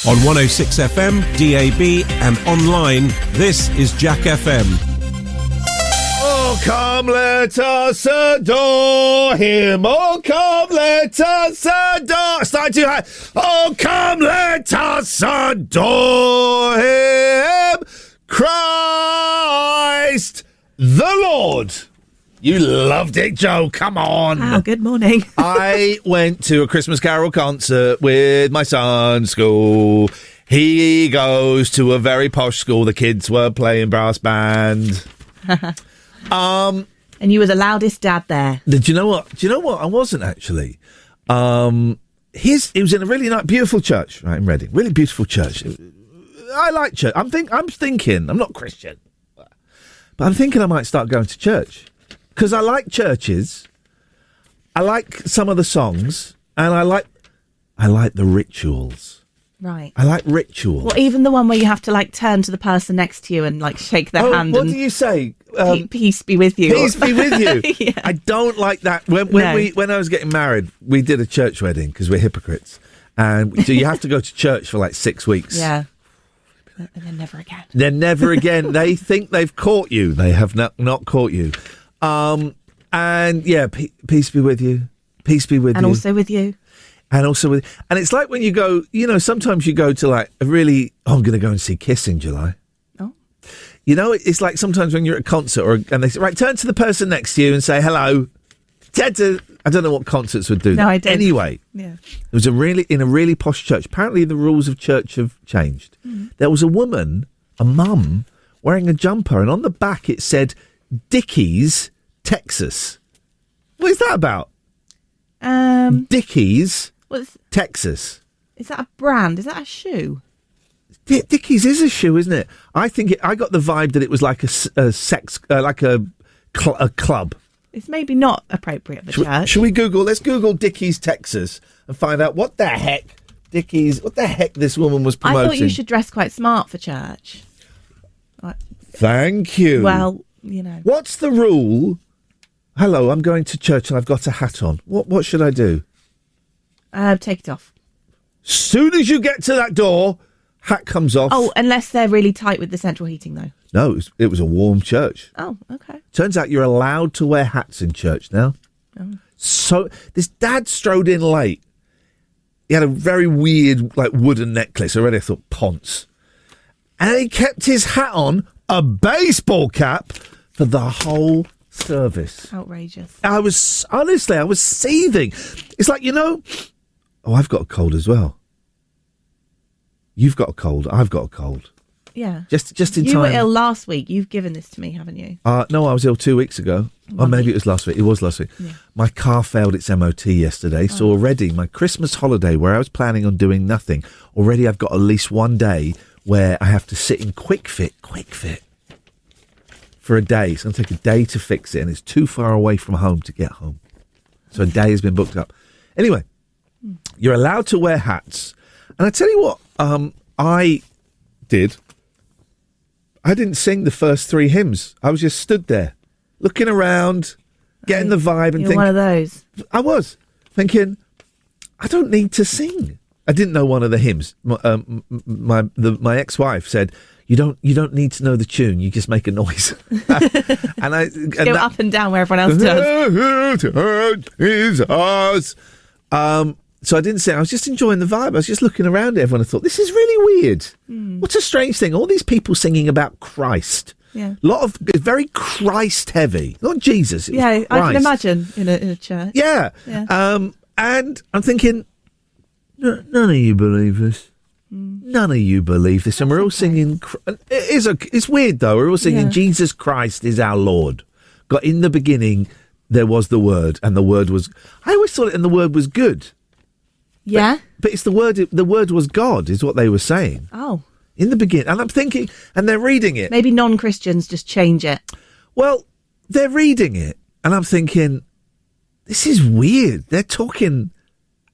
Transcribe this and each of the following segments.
On 106 FM, DAB and online, this is Jack FM. Oh, come let us adore him. Oh, come let us adore. Start too high. Oh, come let us adore him. Christ the Lord. You loved it, Joe. Come on. Wow, good morning. I went to a Christmas Carol concert with my son's school. He goes to a very posh school. The kids were playing brass band. And you were the loudest dad there. Do you know what? I wasn't actually. It was in a really nice, beautiful church, right, in Reading. Really beautiful church. I like church. I'm thinking. I'm not Christian, but I'm thinking I might start going to church because I like churches. I like some of the songs, and I like the rituals. Right. I like rituals. Well, even the one where you have to turn to the person next to you and shake their hand. What do you say? Peace be with you. Peace be with you. Yeah. I don't like that. When I was getting married, we did a church wedding because we're hypocrites, and so you have to go to church for 6 weeks. Yeah. And then never again. Then never again. They think they've caught you. They have not caught you. And yeah, peace be with you. Peace be with you. And also with you. And it's like when you go, sometimes you go to I'm going to go and see Kiss in July. Oh. It's like sometimes when you're at a concert and they say, right, turn to the person next to you and say hello. I don't know what concerts would do. No, I don't. Anyway, yeah. It was in a really posh church. Apparently the rules of church have changed. Mm. There was a mum, wearing a jumper, and on the back it said Dickies, Texas. What is that about? Dickies, Texas. Is that a brand? Is that a shoe? Dickies is a shoe, isn't it? I got the vibe that it was like a sex, like a club. It's maybe not appropriate for church. Should we Google? Let's Google Dickies, Texas, and find out what the heck this woman was promoting. I thought you should dress quite smart for church. Thank you. Well, What's the rule? Hello, I'm going to church and I've got a hat on. What should I do? Take it off. Soon as you get to that door, hat comes off. Oh, unless they're really tight with the central heating, though. No, it was a warm church. Oh, okay. Turns out you're allowed to wear hats in church now. Oh. So this dad strode in late. He had a very weird, wooden necklace. Already I thought Ponce. And he kept his hat on, a baseball cap, for the whole service. Outrageous. I was seething. It's like, I've got a cold as well. You've got a cold. I've got a cold. Yeah. Just in time. You were ill last week. You've given this to me, haven't you? No, I was ill 2 weeks ago. Or maybe it was last week. It was last week. Yeah. My car failed its MOT yesterday. So already my Christmas holiday, where I was planning on doing nothing, already I've got at least one day where I have to sit in quick fit for a day. It's going to take a day to fix it, and it's too far away from home to get home. So a day has been booked up. Anyway, you're allowed to wear hats. And I tell you what, I didn't sing the first 3 hymns. I was just stood there, looking around, getting the vibe, and thinking, one of those. I was thinking, I don't need to sing. I didn't know one of the hymns. My ex-wife said, You don't need to know the tune. You just make a noise. and go up and down where everyone else does. Is ours. So I didn't say. I was just enjoying the vibe. I was just looking around at everyone. I thought, this is really weird. What a strange thing. All these people singing about Christ. Yeah. A lot of very Christ heavy. Not Jesus. I can imagine in a church. Yeah. And I'm thinking, none of you believe this. None of you believe this. And we're all singing. It's weird though. We're all singing Jesus Christ is our Lord. God, in the beginning, there was the Word, and the Word was. I always thought it, and the Word was good. Yeah. But it's the Word. The Word was God, is what they were saying. Oh. In the beginning, and I'm thinking, and they're reading it. Maybe non-Christians just change it. Well, they're reading it, and I'm thinking, this is weird. They're talking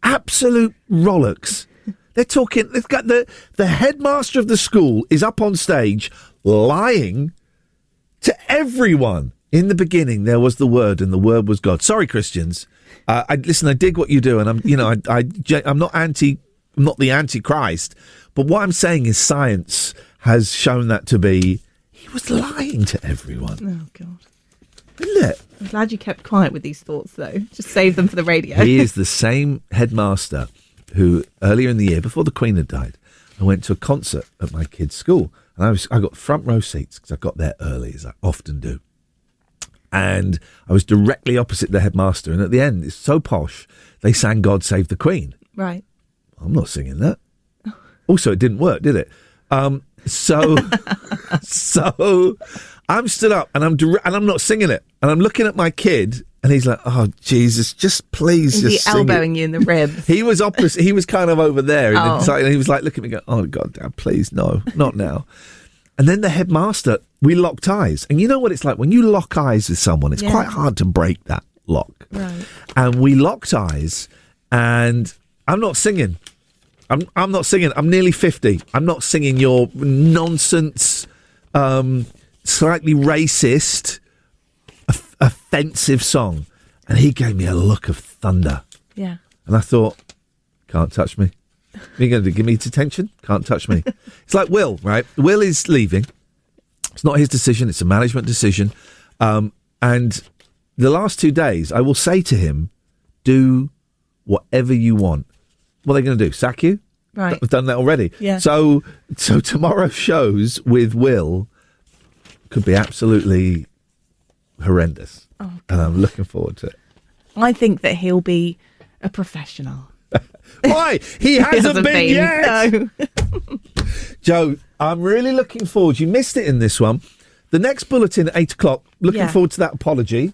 absolute rollicks. They're talking. They've got the headmaster of the school is up on stage lying to everyone. In the beginning, there was the Word, and the Word was God. Sorry, Christians. I dig what you do, and I'm not anti I'm not the Antichrist. But what I'm saying is science has shown that to be, he was lying to everyone. Oh, God. Isn't it? I'm glad you kept quiet with these thoughts, though. Just save them for the radio. He is the same headmaster who, earlier in the year, before the Queen had died, I went to a concert at my kid's school. And I got front row seats because I got there early, as I often do. And I was directly opposite the headmaster. And at the end, it's so posh, they sang God Save the Queen. Right. I'm not singing that. Also, it didn't work, did it? So I'm stood up and I'm not singing it. And I'm looking at my kid and he's like, oh, Jesus, just please Is just he sing elbowing it. you in the ribs? He was opposite. He was kind of over there. Oh. And he was like, look at me going, oh, God, Dad, please, no, not now. And then the headmaster, we locked eyes. And you know what it's like? When you lock eyes with someone, it's quite hard to break that lock. Right. And we locked eyes and I'm not singing. I'm not singing. I'm nearly 50. I'm not singing your nonsense, slightly racist, offensive song. And he gave me a look of thunder. Yeah. And I thought, can't touch me. You're going to give me detention? Can't touch me. It's like Will, right? Will is leaving. It's not his decision. It's a management decision. And the last 2 days, I will say to him, do whatever you want. What are they going to do? Sack you? Right. I've done that already. Yeah. So tomorrow's shows with Will could be absolutely horrendous. Oh, and I'm looking forward to it. I think that he'll be a professional. Why? He hasn't been yet. No. Joe, I'm really looking forward. You missed it in this one. The next bulletin at 8 o'clock. Looking forward to that apology.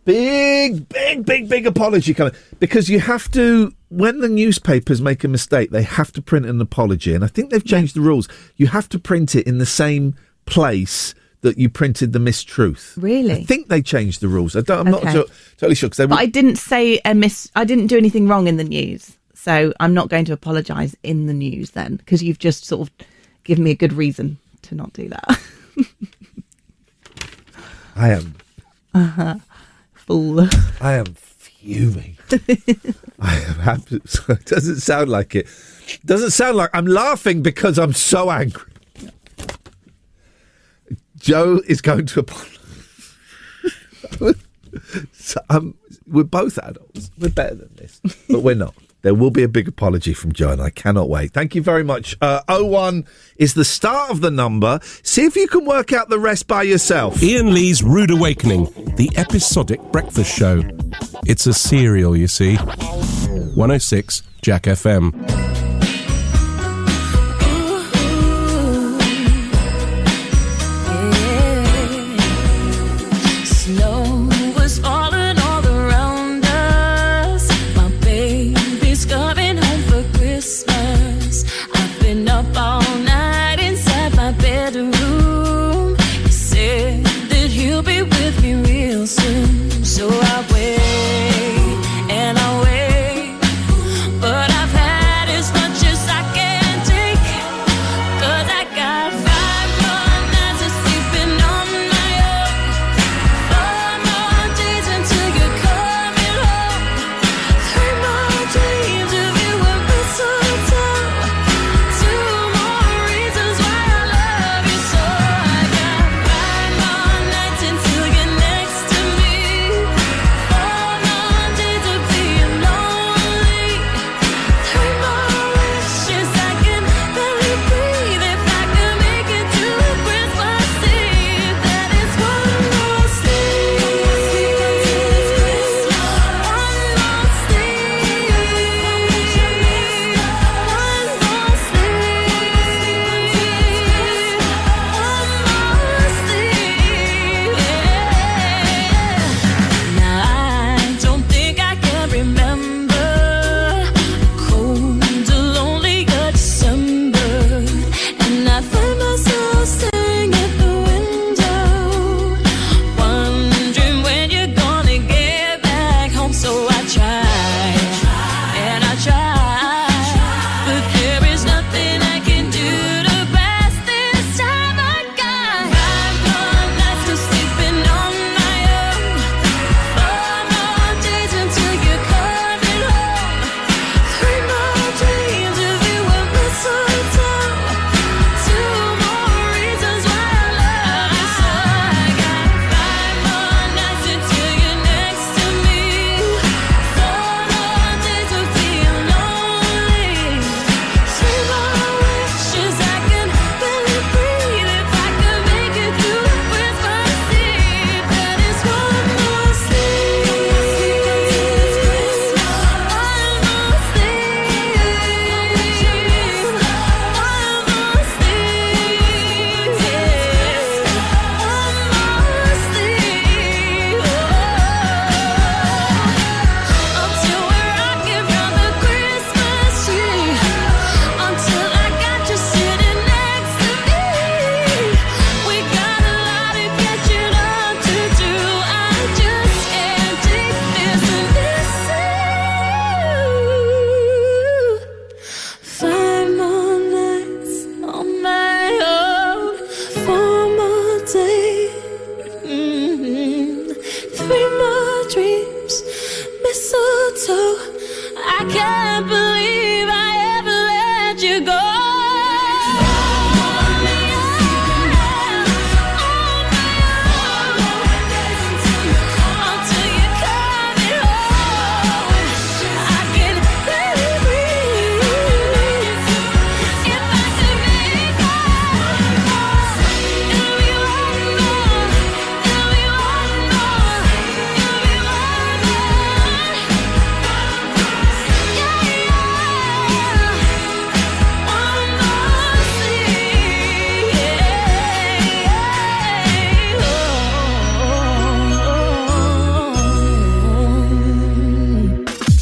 Big apology coming. Because you have to, when the newspapers make a mistake, they have to print an apology. And I think they've changed the rules. You have to print it in the same place that you printed the mistruth. Really? I think they changed the rules. I'm not totally sure. But I didn't say I didn't do anything wrong in the news. So I'm not going to apologise in the news then, because you've just sort of given me a good reason to not do that. I am. Fool. I am fuming. I am happy. It doesn't sound like it. It doesn't sound like I'm laughing because I'm so angry. Joe is going to apologise. We're both adults. We're better than this. But we're not. There will be a big apology from Joe, and I cannot wait. Thank you very much. 01 is the start of the number. See if you can work out the rest by yourself. Iain Lee's Rude Awakening, the episodic breakfast show. It's a serial, you see. 106 Jack FM. So I wait and I wait, but I've had his you go.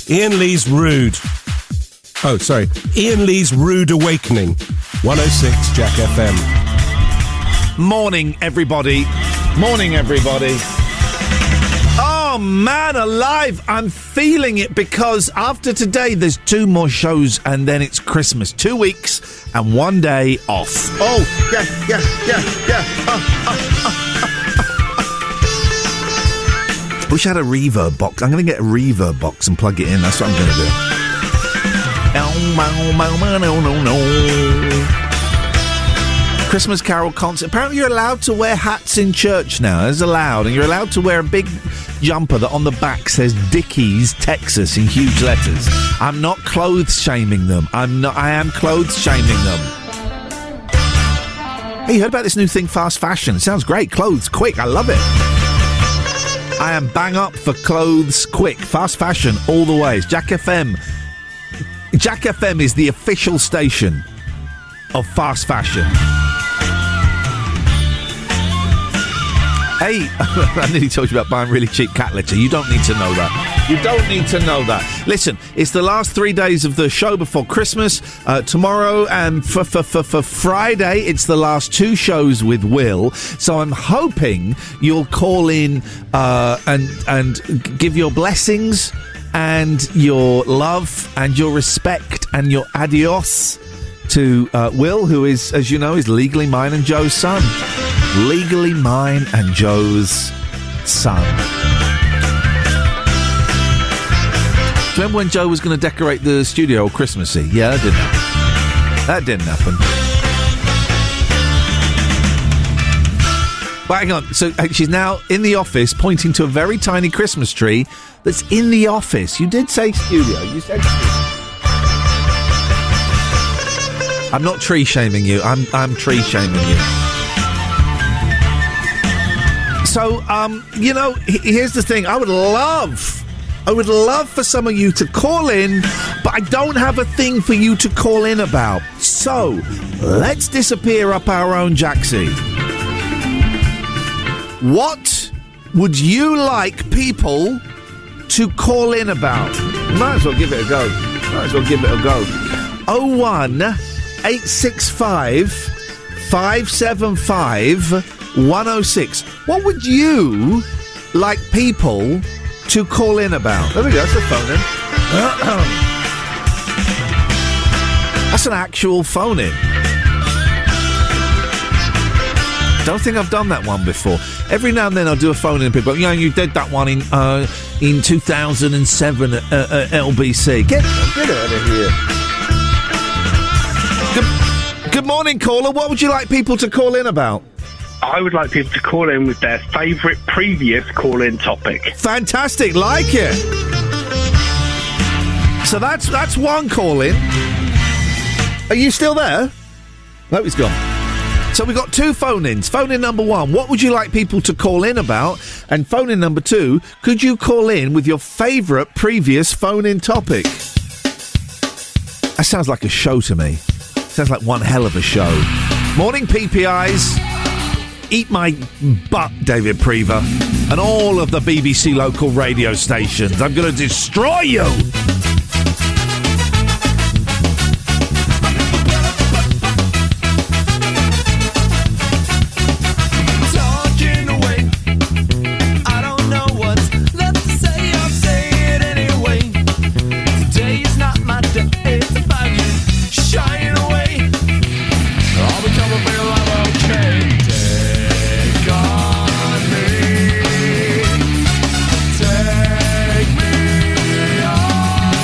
Iain Lee's Rude. Oh, sorry. Iain Lee's Rude Awakening. 106 Jack FM. Morning, everybody. Morning, everybody. Oh, man alive. I'm feeling it because after today, there's 2 more shows and then it's Christmas. 2 weeks and 1 day off. Oh, yeah. Wish I had a reverb box. I'm going to get a reverb box and plug it in. That's what I'm going to do. Christmas Carol concert. Apparently you're allowed to wear hats in church now. It's allowed. And you're allowed to wear a big jumper that on the back says Dickies, Texas in huge letters. I'm not clothes shaming them. I am clothes shaming them. Hey, you heard about this new thing, fast fashion? It sounds great. Clothes, quick. I love it. I am bang up for clothes quick. Fast fashion all the way. It's Jack FM. Jack FM is the official station of fast fashion. Hey, I nearly told you about buying really cheap cat litter. You don't need to know that. You don't need to know that. Listen, it's the last 3 days of the show before Christmas. Tomorrow and for Friday, it's the last 2 shows with Will. So I'm hoping you'll call in and give your blessings and your love and your respect and your adios to Will, who is, as you know, is legally mine and Joe's son. Legally mine and Joe's son. Do you remember when Joe was going to decorate the studio all Christmassy? Yeah, that didn't happen. But hang on, so she's now in the office pointing to a very tiny Christmas tree that's in the office. You did say studio. You said studio. I'm not tree shaming you. I'm tree shaming you. So, you know, here's the thing. I would love for some of you to call in, but I don't have a thing for you to call in about. So, let's disappear up our own Jacksy. What would you like people to call in about? Might as well give it a go. 01 865 575 106. What would you like people to call in about? There we go, that's the phone in. That's an actual phone in. Don't think I've done that one before. Every now and then I'll do a phone in and people go, yeah, you did that one in 2007 at LBC. Get out of here. Good morning, caller. What would you like people to call in about? I would like people to call in with their favourite previous call-in topic. Fantastic, like it. So that's one call-in. Are you still there? No, he's gone. So we've got 2 phone-ins. Phone-in number 1, what would you like people to call in about? And phone-in number 2, could you call in with your favourite previous phone-in topic? That sounds like a show to me. Sounds like one hell of a show. Morning, PPIs. Eat my butt, David Prever, and all of the BBC local radio stations. I'm going to destroy you! Talking away, I don't know what's left to say. I'll say it anyway. Today is not my day. It's about you shying away. I'll become a real life, okay. Take me on.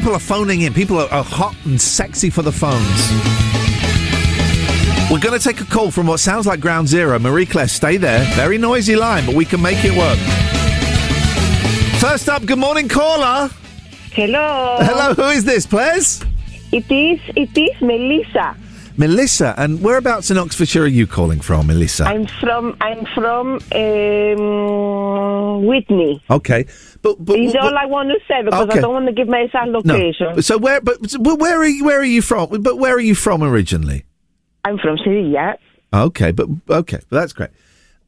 People are phoning in. People are hot and sexy for the phones. We're going to take a call from what sounds like Ground Zero. Marie-Claire, stay there. Very noisy line, but we can make it work. First up, good morning, caller. Hello. Hello, who is this, please? It is Melissa. Melissa, and whereabouts in Oxfordshire are you calling from, Melissa? I'm from Whitney. Okay, but It's all I want to say because okay. I don't want to give my exact location. No. So where are you from? But where are you from originally? I'm from Sevilla. Okay, but that's great.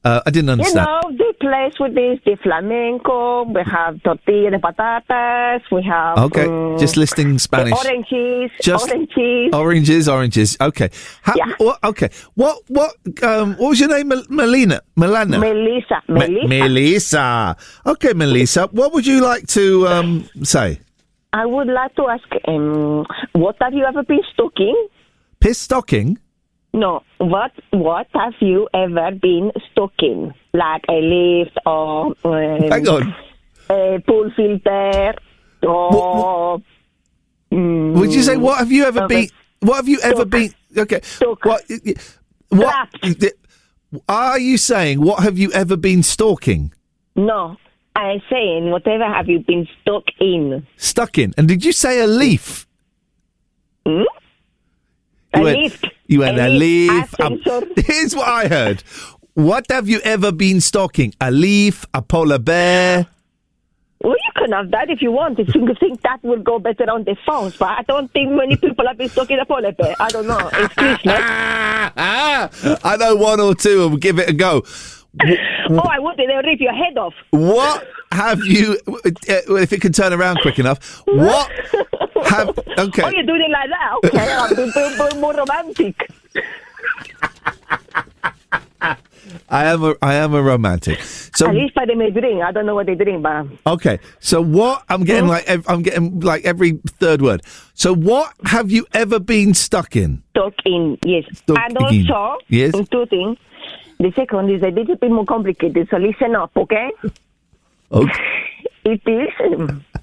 I didn't understand. You know, the place with this, the flamenco, we have tortilla de patatas, we have... Okay, just listing Spanish. Oranges. Okay. Okay. What was your name? Melissa. Melissa. Okay, Melissa. What would you like to say? I would like to ask, what have you ever been stocking? Piss stocking? No, what have you ever been stuck in? Like a lift or hang on, a pool filter or... would you say what have you ever been? What have you ever been? Okay, stuck. What are you saying? What have you ever been stalking? No, I'm saying whatever have you been stuck in? Stuck in, and did you say a leaf? Hmm? You went a leaf. So. Here's what I heard. What have you ever been stalking? A leaf, a polar bear? Well, you can have that if you want. If you think that will go better on the phones, but I don't think many people have been stalking a polar bear. I don't know. It's Christmas. I know one or two. We'll give it a go. I wanted to rip your head off. What have you... if it can turn around quick enough. What have... Okay. Oh, you're doing it like that? Okay, I'm being more romantic. I am a romantic. So at least they may drink. I don't know what they drink, but... Okay, so what... I'm getting like every third word. So what have you ever been stuck in? Stuck in, yes. Stuck and in. also, yes. Two things. The second is a little bit more complicated, so listen up, okay? Okay. It is,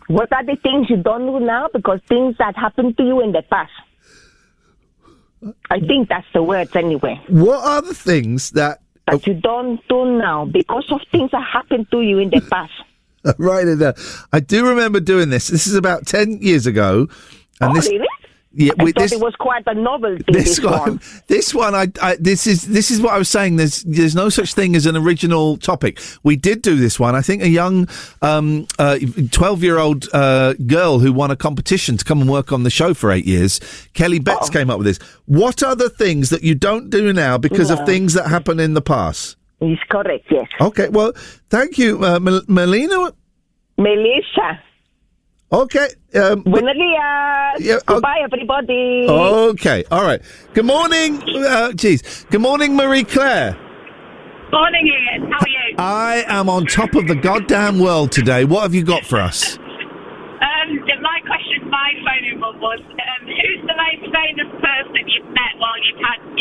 what are the things you don't do now? Because things that happened to you in the past. I think that's the words anyway. What are the things that you don't do now because of things that happened to you in the past? Right in there. I do remember doing this. This is about 10 years ago. And really? Yeah, I thought it was quite a novelty. This one. This is what I was saying. There's no such thing as an original topic. We did do this one. I think a young 12-year-old girl who won a competition to come and work on the show for 8 years. Kelly Betts came up with this. What are the things that you don't do now because of things that happened in the past? It's correct. Yes. Okay. Well, thank you, Melissa. Okay. Buenos dias. Yeah, Goodbye, everybody. Okay. All right. Good morning. Good morning, Marie-Claire. Morning, Ian. How are you? I am on top of the goddamn world today. What have you got for us? My question, my phone one was, who's the most famous person you've met while you're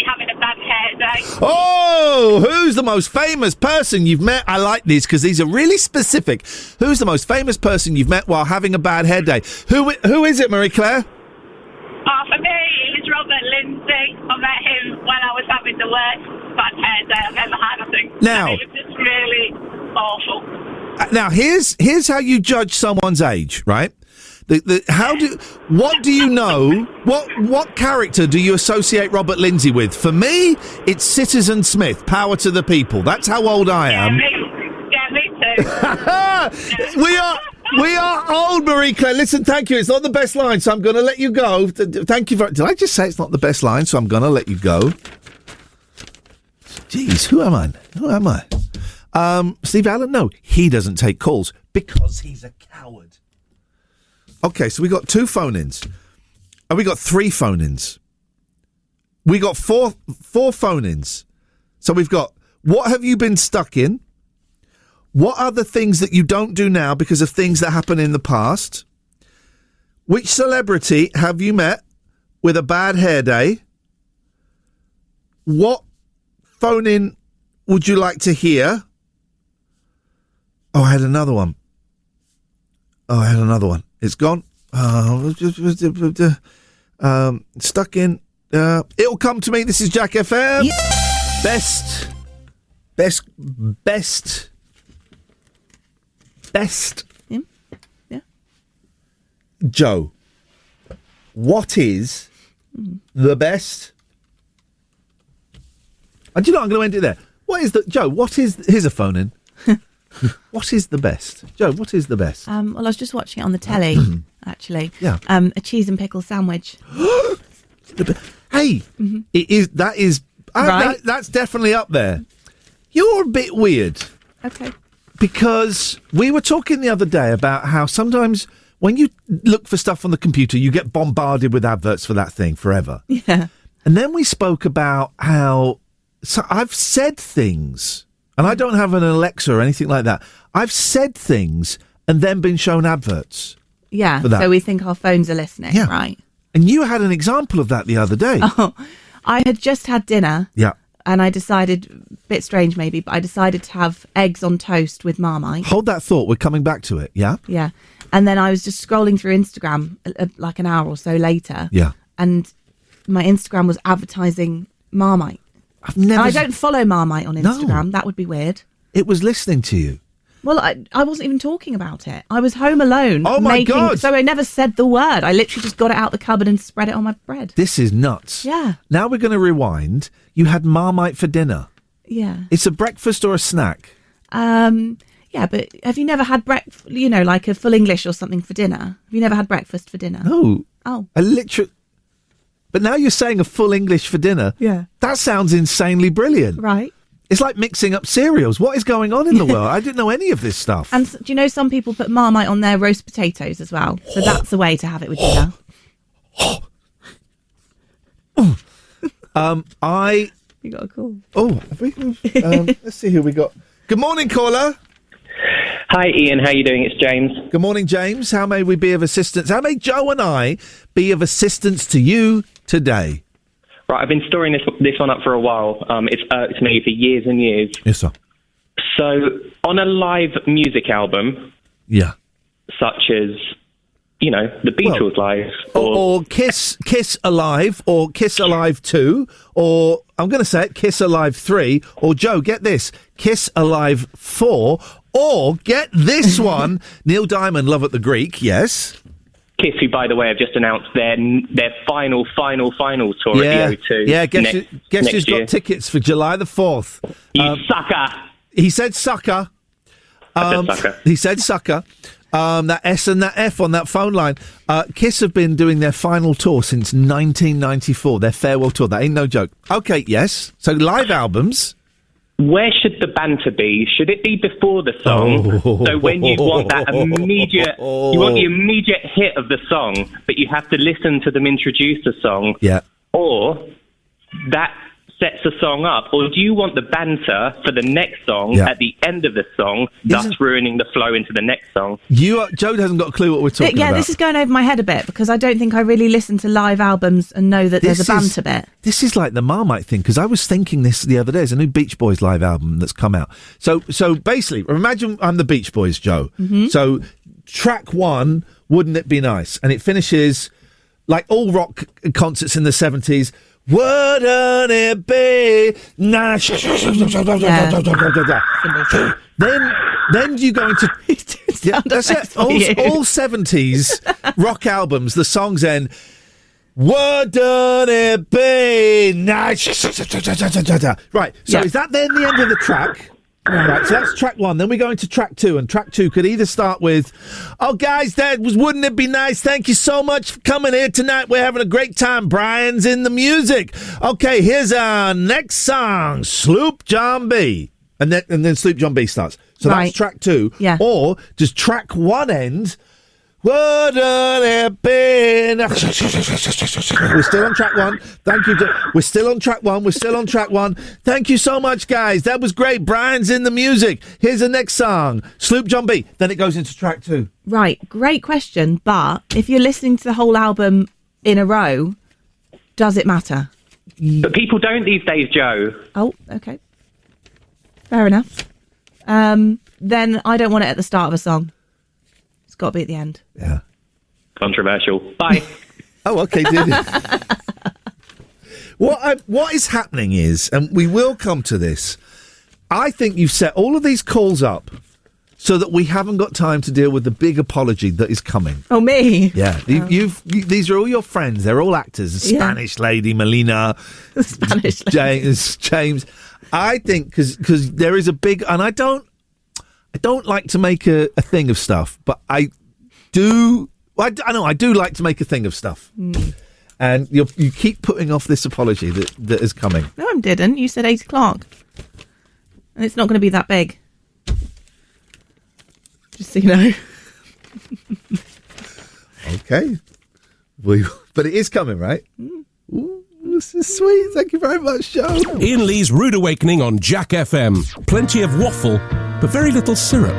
having a bad hair day? Oh, who's the most famous person you've met? I like these because these are really specific. Who's the most famous person you've met while having a bad hair day? Who is it, Marie-Claire? For me, it was Robert Lindsay. I met him when I was having the worst bad hair day I've ever had, I think. Now, it was just really awful. Now, here's how you judge someone's age, right? What do you know? What character do you associate Robert Lindsay with? For me, it's Citizen Smith, Power to the People. That's how old I am. Me too. We are old, Marie-Claire. Listen, thank you. It's not the best line, so I'm going to let you go. Thank you. Did I just say it's not the best line, so I'm going to let you go? Jeez, who am I? Steve Allen? No, he doesn't take calls because he's a coward. Okay, so we got 2 phone-ins. And we got 3 phone-ins. We got four phone-ins. So we've got, what have you been stuck in? What are the things that you don't do now because of things that happened in the past? Which celebrity have you met with a bad hair day? What phone-in would you like to hear? Oh, I had another one. It's gone. Stuck in. It'll come to me. This is Jack FM. Yeah. Best. Yeah. Joe, what is the best? And do you know what, I'm going to end it there. What is the Joe? What is? Here's a phone in. What is the best, Joe? What is the best? Well, I was just watching it on the telly, actually. Yeah. A cheese and pickle sandwich. Hey, it is. That is. Right. That's definitely up there. You're a bit weird. Okay. Because we were talking the other day about how sometimes when you look for stuff on the computer, you get bombarded with adverts for that thing forever. Yeah. And then we spoke about how I've said things, and I don't have an Alexa or anything like that. I've said things and then been shown adverts. Yeah. For that. So we think our phones are listening, Yeah. right? And you had an example of that the other day. Oh, I had just had dinner. Yeah. And I decided, a bit strange maybe, but I decided to have eggs on toast with Marmite. Hold that thought. We're coming back to it. Yeah. Yeah. And then I was just scrolling through Instagram like an hour or so later. Yeah. And my Instagram was advertising Marmite. I've never. I don't follow Marmite on Instagram. No. That would be weird. It was listening to you. Well, I wasn't even talking about it. I was home alone. Oh, my God. So I never said the word. I literally just got it out the cupboard and spread it on my bread. This is nuts. Yeah. Now we're going to rewind. You had Marmite for dinner. Yeah. It's a breakfast or a snack? Yeah, but have you never had breakfast, like a full English or something for dinner? Have you never had breakfast for dinner? No. Oh. But now you're saying a full English for dinner? Yeah. That sounds insanely brilliant. Right. It's like mixing up cereals. What is going on in the world? I didn't know any of this stuff. And do you know some people put Marmite on their roast potatoes as well? So that's a way to have it with dinner. You got a call. Oh, have we? Let's see who we got. Good morning, caller. Hi, Ian. How are you doing? It's James. Good morning, James. How may we be of assistance? How may Joe and I be of assistance to you today? Right, I've been storing this one up for a while. It's irked me for years and years. Yes, sir. So, on a live music album, Yeah. such as, the Beatles live, or Kiss Alive, or Kiss Alive 2, or I'm going to say it, Kiss Alive 3, or Joe, get this, Kiss Alive 4, or get this one, Neil Diamond, Love at the Greek, yes. Kiss, who, by the way, have just announced their final tour at the O2. Yeah, guess who's year. got tickets for July the 4th? You sucker! He said sucker. I said sucker. He said sucker. That S and that F on that phone line. Kiss have been doing their final tour since 1994, their farewell tour. That ain't no joke. Okay, yes. So live albums. Where should the banter be? Should it be before the song? So when you want that immediate hit of the song, but you have to listen to them introduce the song. Yeah. Or that sets a song up, or do you want the banter for the next song at the end of the song, thus ruining the flow into the next song? Joe hasn't got a clue what we're talking about. Yeah, this is going over my head a bit because I don't think I really listen to live albums and know that there's a banter bit. This is like the Marmite thing, because I was thinking this the other day. There's a new Beach Boys live album that's come out. So basically, imagine I'm the Beach Boys, Joe. Mm-hmm. So track 1, Wouldn't It Be Nice? And it finishes like all rock concerts in the 70s. Wouldn't it be nice? Then you go into that's it. All 70s rock albums. The songs end. Wouldn't it be nice? Right. So is that then the end of the track? Right, so that's track 1. Then we go into track 2, and track 2 could either start with, "Oh, guys, wouldn't it be nice? Thank you so much for coming here tonight. We're having a great time. Brian's in the music. Okay, here's our next song, Sloop John B." And then Sloop John B starts. So that's track 2. Yeah. Or does track 1 end? Wouldn't it be? We're still on track 1. Thank you. We're still on track 1. Thank you so much, guys. That was great. Brian's in the music. Here's the next song, Sloop John B. Then it goes into track 2. Right. Great question. But if you're listening to the whole album in a row, does it matter? But people don't these days, Joe. Oh, okay. Fair enough. Then I don't want it at the start of a song. Got to be at the end. Yeah. Controversial. Bye. Oh, okay. What is happening is, and we will come to this, I think you've set all of these calls up so that we haven't got time to deal with the big apology that is coming. Oh, me? Yeah. These are all your friends. They're all actors. The Spanish lady, Melina. The Spanish lady. James. I think because there is a big... And I don't like to make a thing of stuff, but I do... I know, I do like to make a thing of stuff. And you keep putting off this apology that is coming. No, I didn't. You said 8 o'clock. And it's not going to be that big. Just so you know. Okay. But it is coming, right? Ooh, this is sweet. Thank you very much, Joe. Iain Lee's Rude Awakening on Jack FM. Plenty of waffle, but very little syrup.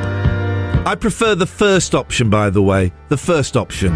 I prefer the first option, by the way. The first option.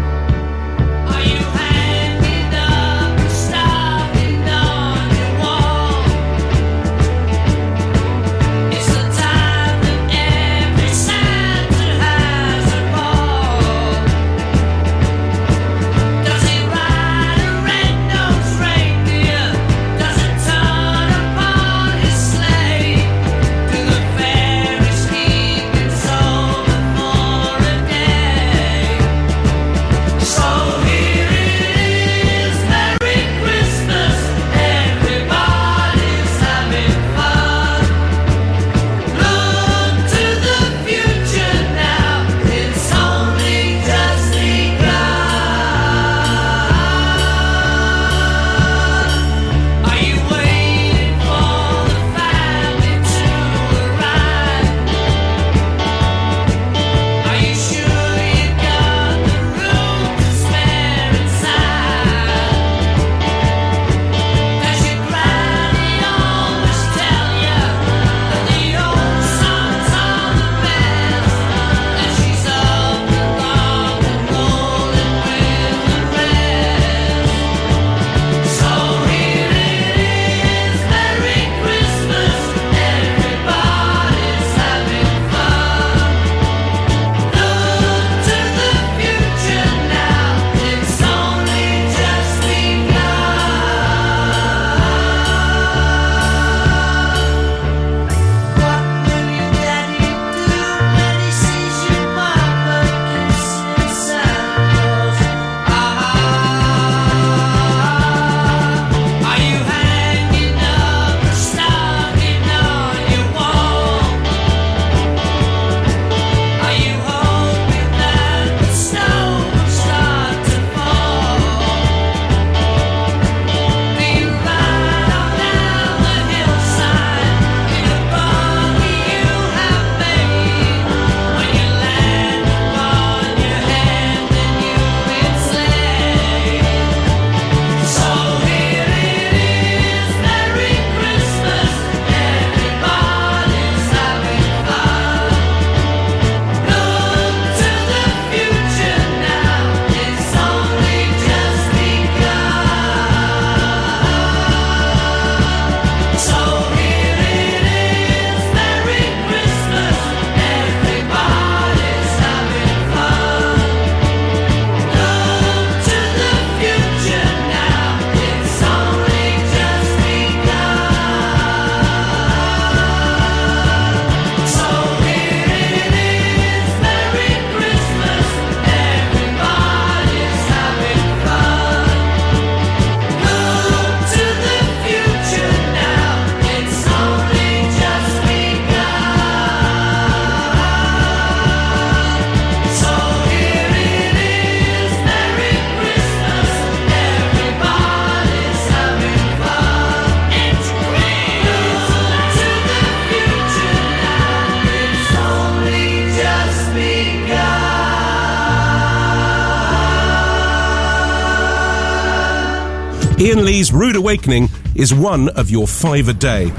Iain Lee's Rude Awakening is one of your 5 a day.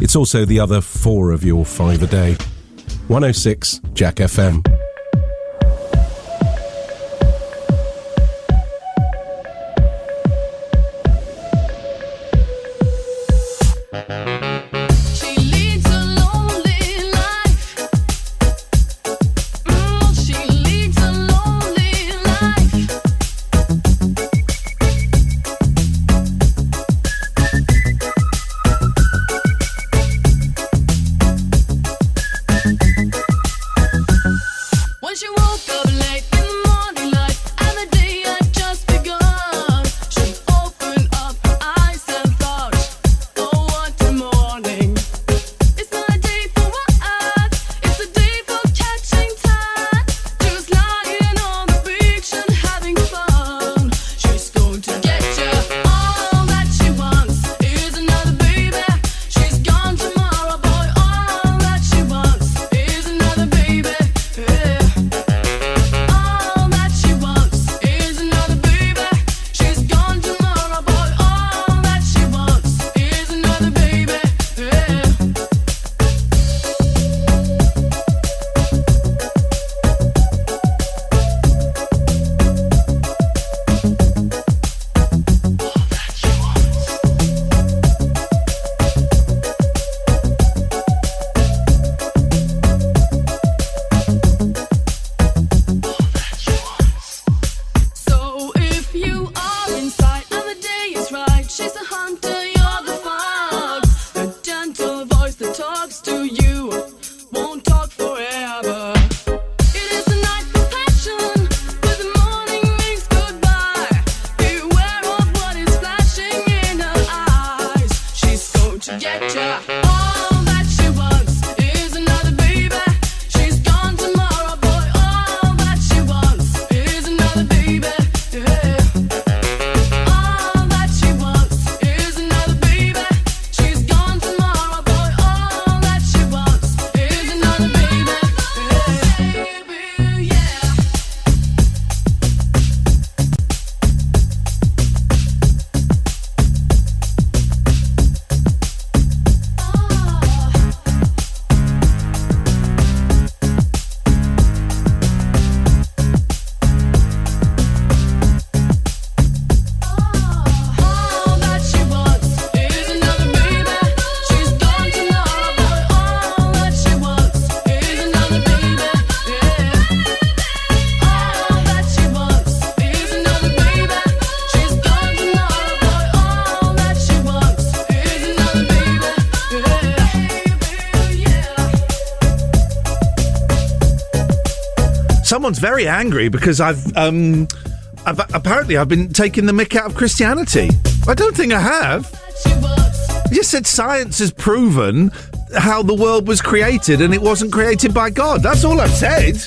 It's also the other 4 of your 5 a day. 106 Jack FM. She leads a lonely life. someone's very angry because I've been taking the mick out of Christianity. I don't think I have. I just said science has proven how the world was created and it wasn't created by God. That's all I've said.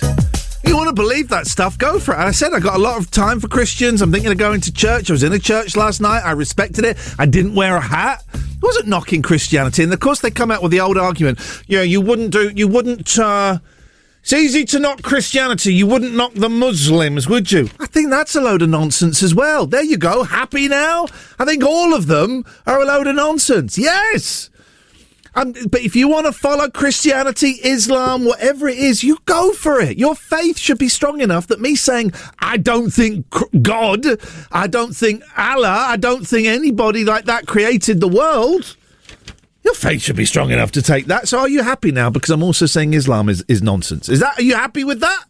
You want to believe that stuff, go for it. And I said I got a lot of time for Christians. I'm thinking of going to church. I was in a church last night. I respected it. I didn't wear a hat. I wasn't knocking Christianity. And of course they come out with the old argument. It's easy to knock Christianity. You wouldn't knock the Muslims, would you? I think that's a load of nonsense as well. There you go. Happy now? I think all of them are a load of nonsense. Yes. But if you want to follow Christianity, Islam, whatever it is, you go for it. Your faith should be strong enough that me saying, I don't think God, I don't think Allah, I don't think anybody like that created the world. Your faith should be strong enough to take that. So are you happy now? Because I'm also saying Islam is nonsense. Are you happy with that?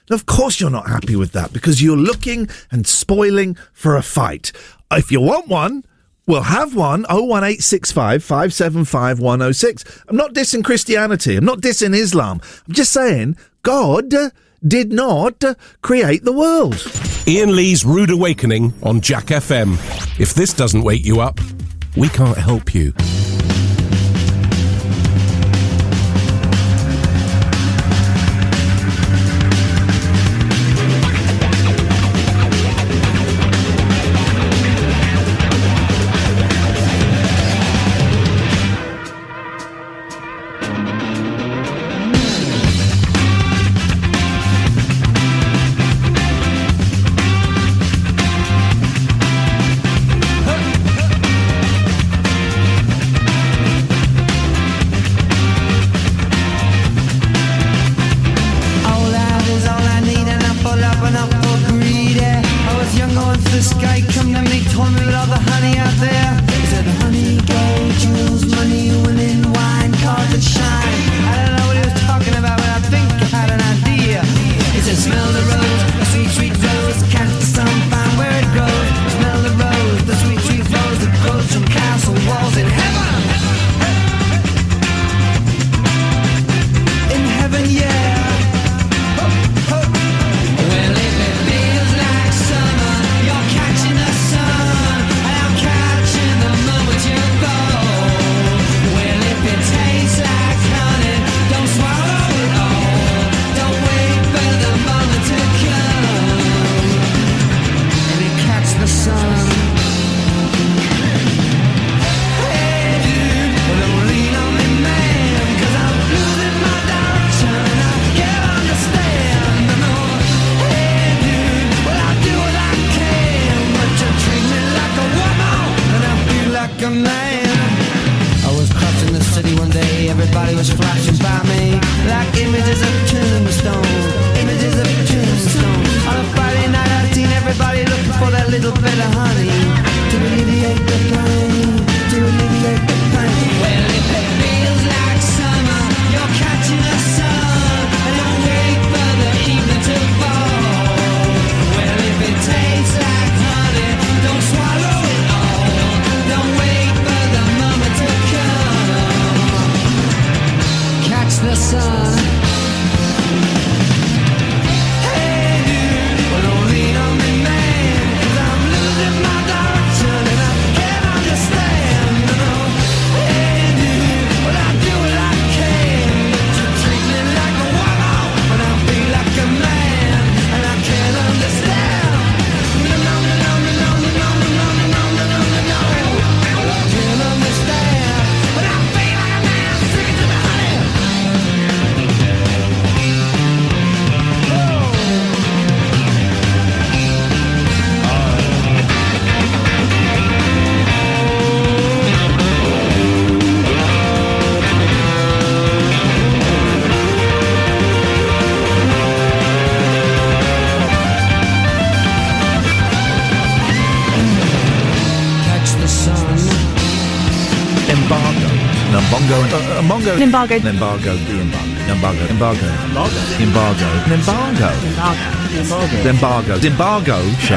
Of course you're not happy with that because you're looking and spoiling for a fight. If you want one, we'll have one. 01865 575 106. I'm not dissing Christianity. I'm not dissing Islam. I'm just saying God did not create the world. Iain Lee's Rude Awakening on Jack FM. If this doesn't wake you up, we can't help you. Embargo. Embargo. Show.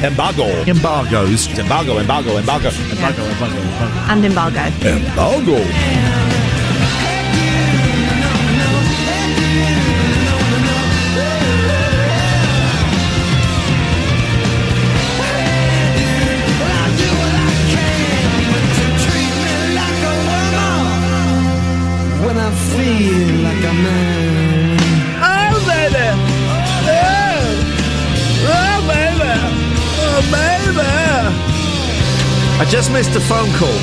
Embargoes. Embargo. And embargo. when I feel like a man. Oh, baby! Oh, baby! Oh, baby! I just missed a phone call.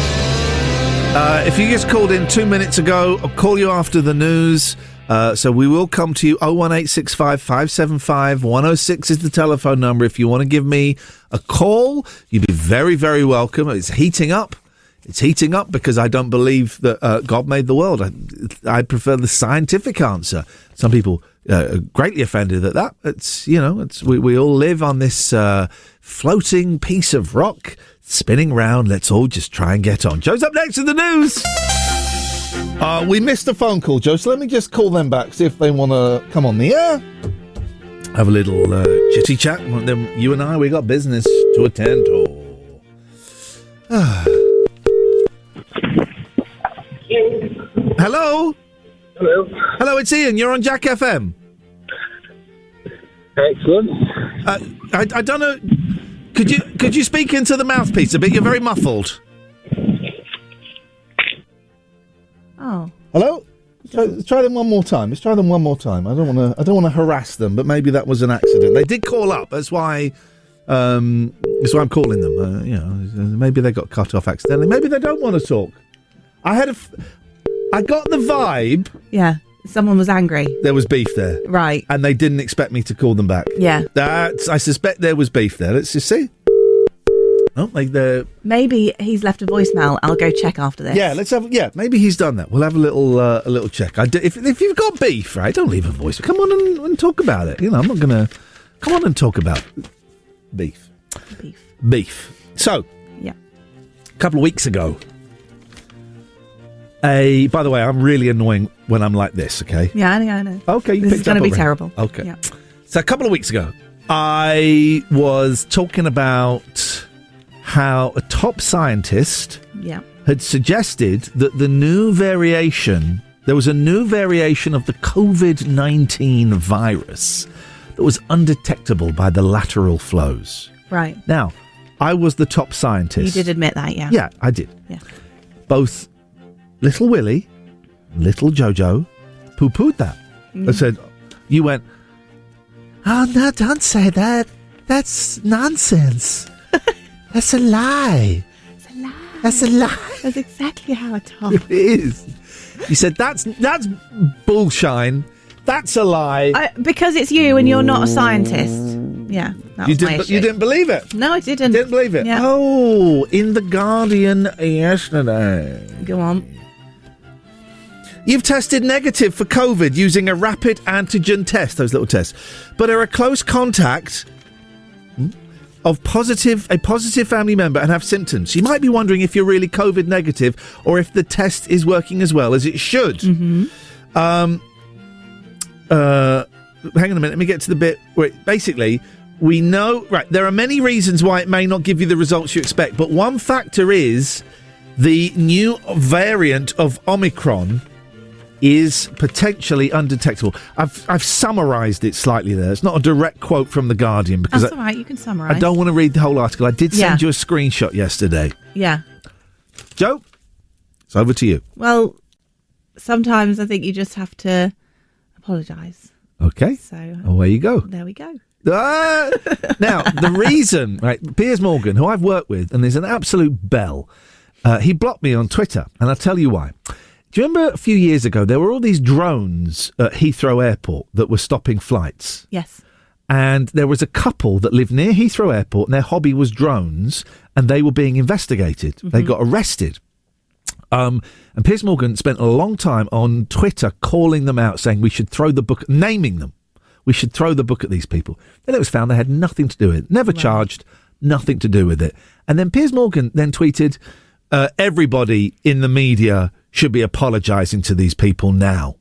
If you just called in 2 minutes ago, I'll call you after the news. So we will come to you. 01865 575 106 is the telephone number. If you want to give me a call, you'd be very, very welcome. It's heating up. It's heating up because I don't believe that God made the world. I prefer the scientific answer. Some people are greatly offended at that. We all live on this floating piece of rock spinning round. Let's all just try and get on. Joe's up next in the news. We missed a phone call, Joe, so let me just call them back, see if they want to come on the air. Have a little chitty chat. Then you and I, we got business to attend to. Hello? Hello. Hello, it's Ian. You're on Jack FM. Excellent. I don't know. Could you speak into the mouthpiece a bit? You're very muffled. Oh. Hello? Let's try them one more time. Let's try them one more time. I don't want to harass them, but maybe that was an accident. They did call up. That's why I'm calling them. Maybe they got cut off accidentally. Maybe they don't want to talk. I got the vibe. Yeah. Someone was angry. There was beef there. Right. And they didn't expect me to call them back. Yeah. I suspect there was beef there. Let's just see. Oh, maybe he's left a voicemail. I'll go check after this. Yeah, maybe he's done that. We'll have a little check. If you've got beef, right, don't leave a voice. Come on and talk about it. I'm not going to... Come on and talk about beef. Beef. So, yeah. A couple of weeks ago... by the way, I'm really annoying when I'm like this, okay? Yeah, I know. Okay, this is going to be terrible. Okay. Yeah. So a couple of weeks ago, I was talking about how a top scientist had suggested that there was a new variation of the COVID-19 virus that was undetectable by the lateral flows. Right. Now, I was the top scientist. You did admit that, yeah. Yeah, I did. Yeah. Both Little Willie, Little Jojo, poo-pooed that. I said, you went, oh, no, don't say that. That's nonsense. That's a lie. It's a lie. That's a lie. That's exactly how I talk. It is. You said, that's bullshine. That's a lie. Because it's you and you're not a scientist. Yeah, that was my issue. You didn't believe it? No, I didn't. Didn't believe it? Yeah. Oh, in The Guardian yesterday. Go on. You've tested negative for COVID using a rapid antigen test, those little tests, but are a close contact of a positive family member and have symptoms. You might be wondering if you're really COVID negative or if the test is working as well as it should. Mm-hmm. Hang on a minute, let me get to the bit where basically we know, right, there are many reasons why it may not give you the results you expect, but one factor is the new variant of Omicron is potentially undetectable. I've summarised it slightly there. It's not a direct quote from The Guardian because that's all right, you can summarise. I don't want to read the whole article. I did send you a screenshot yesterday. Yeah. Joe, it's over to you. Well, sometimes I think you just have to apologise. Okay. So away you go. There we go. Now, the reason, right, Piers Morgan, who I've worked with, and is an absolute bell, he blocked me on Twitter, and I'll tell you why. Do you remember a few years ago, there were all these drones at Heathrow Airport that were stopping flights? Yes. And there was a couple that lived near Heathrow Airport, and their hobby was drones, and they were being investigated. Mm-hmm. They got arrested. And Piers Morgan spent a long time on Twitter calling them out, saying we should throw the book, naming them. We should throw the book at these people. Then it was found they had nothing to do with it. Never charged, nothing to do with it. And then Piers Morgan then tweeted, everybody in the media should be apologising to these people now,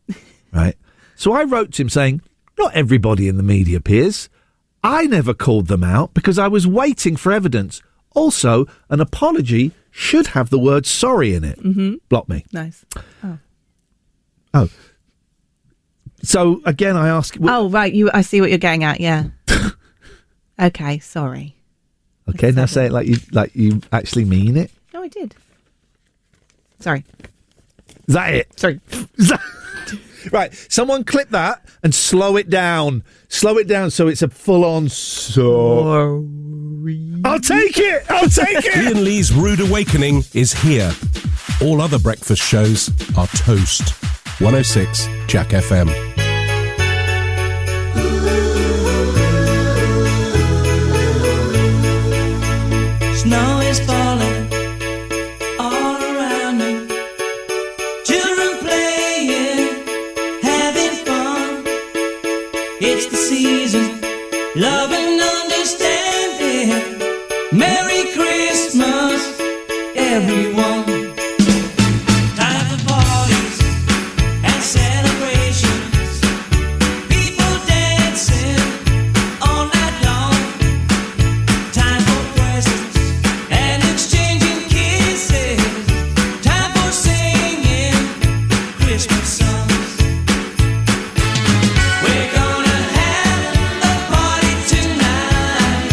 right? So I wrote to him saying, not everybody in the media, Piers. I never called them out because I was waiting for evidence. Also, an apology should have the word sorry in it. Mm-hmm. Block me. Nice. Oh. So, again, I ask... Oh, right. I see what you're getting at, yeah. Okay, sorry. Okay, now say it like you actually mean it. No, I did. Sorry. Is that it? Sorry. Right, someone clip that and slow it down. Slow it down so it's a full-on I'll take it! I'll take it! Iain Lee's Rude Awakening is here. All other breakfast shows are toast. 106 Jack FM. Snow is falling all around me. Children playing, having fun. It's the season, love and understanding. Merry Christmas, everyone. Time for parties and celebrations. People dancing all night long. Time for presents and exchanging kisses. Time for singing Christmas songs. We're gonna have a party tonight.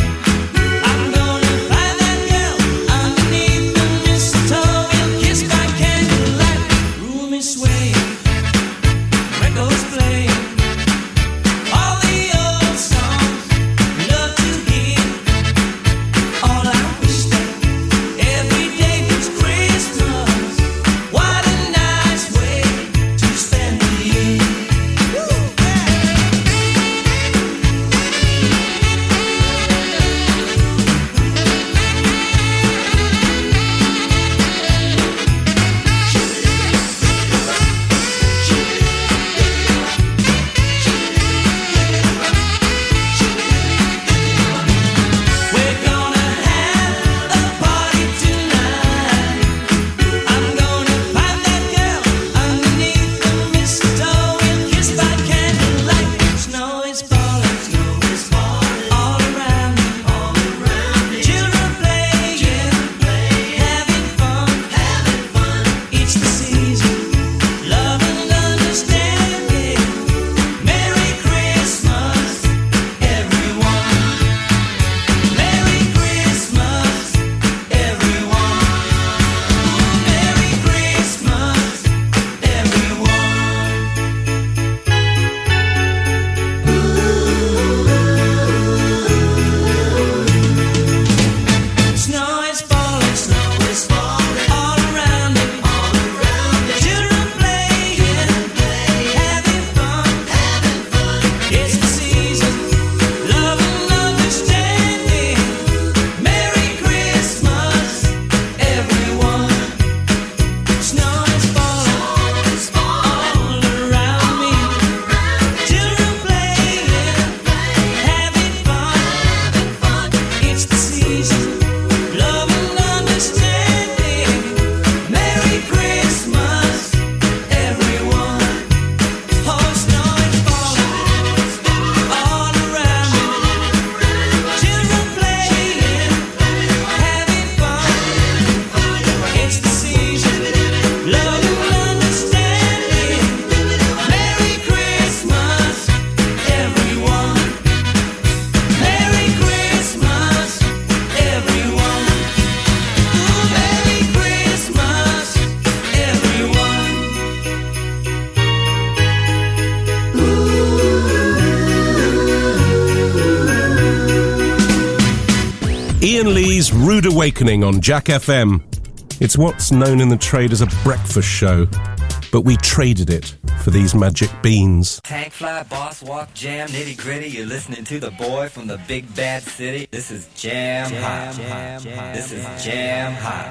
I'm gonna find that girl underneath the mistletoe. We'll kiss by candlelight. Room is swaying, records playing. All the old songs we love to hear. All I wish that every day was Christmas. What a nice way to spend the year. We're gonna have a party tonight. I'm gonna find that girl underneath the mistletoe. We'll kiss by candlelight. Snow is falling all around me. Children playing, having fun. It's the season, love and understanding. Merry Christmas, everyone. Merry Christmas, everyone. Merry Christmas, everyone. Snow is falling all around me. Children playing, having fun. It's the season, love and understanding. Merry Christmas, everyone. Snow is falling all around me. Children playing, having fun. It's the season, love and understanding. Merry Christmas, everyone. Oh, snow is falling all around me. Children playing, having fun. It's the season, love and understanding. Merry Christmas, everyone. Merry Christmas, everyone. Ooh, Merry Christmas, everyone. Iain Lee's Rude Awakening on Jack FM. It's what's known in the trade as a breakfast show, but we traded it for these magic beans. Tank fly, boss walk, jam, nitty gritty. You're listening to the boy from the big bad city. This is Jam Hot. This is Jam Hot.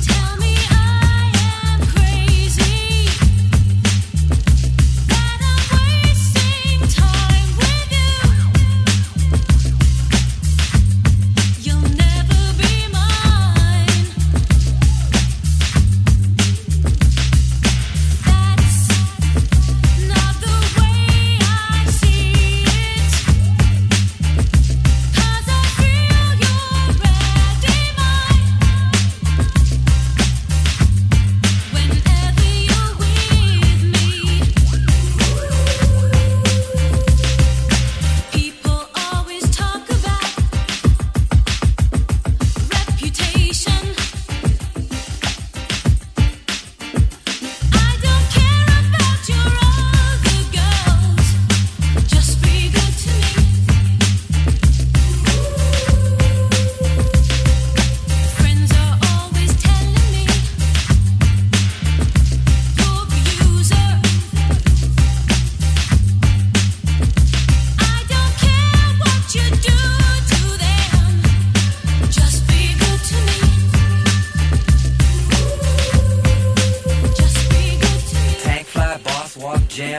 Tell me I am crazy, that I'm wasting time with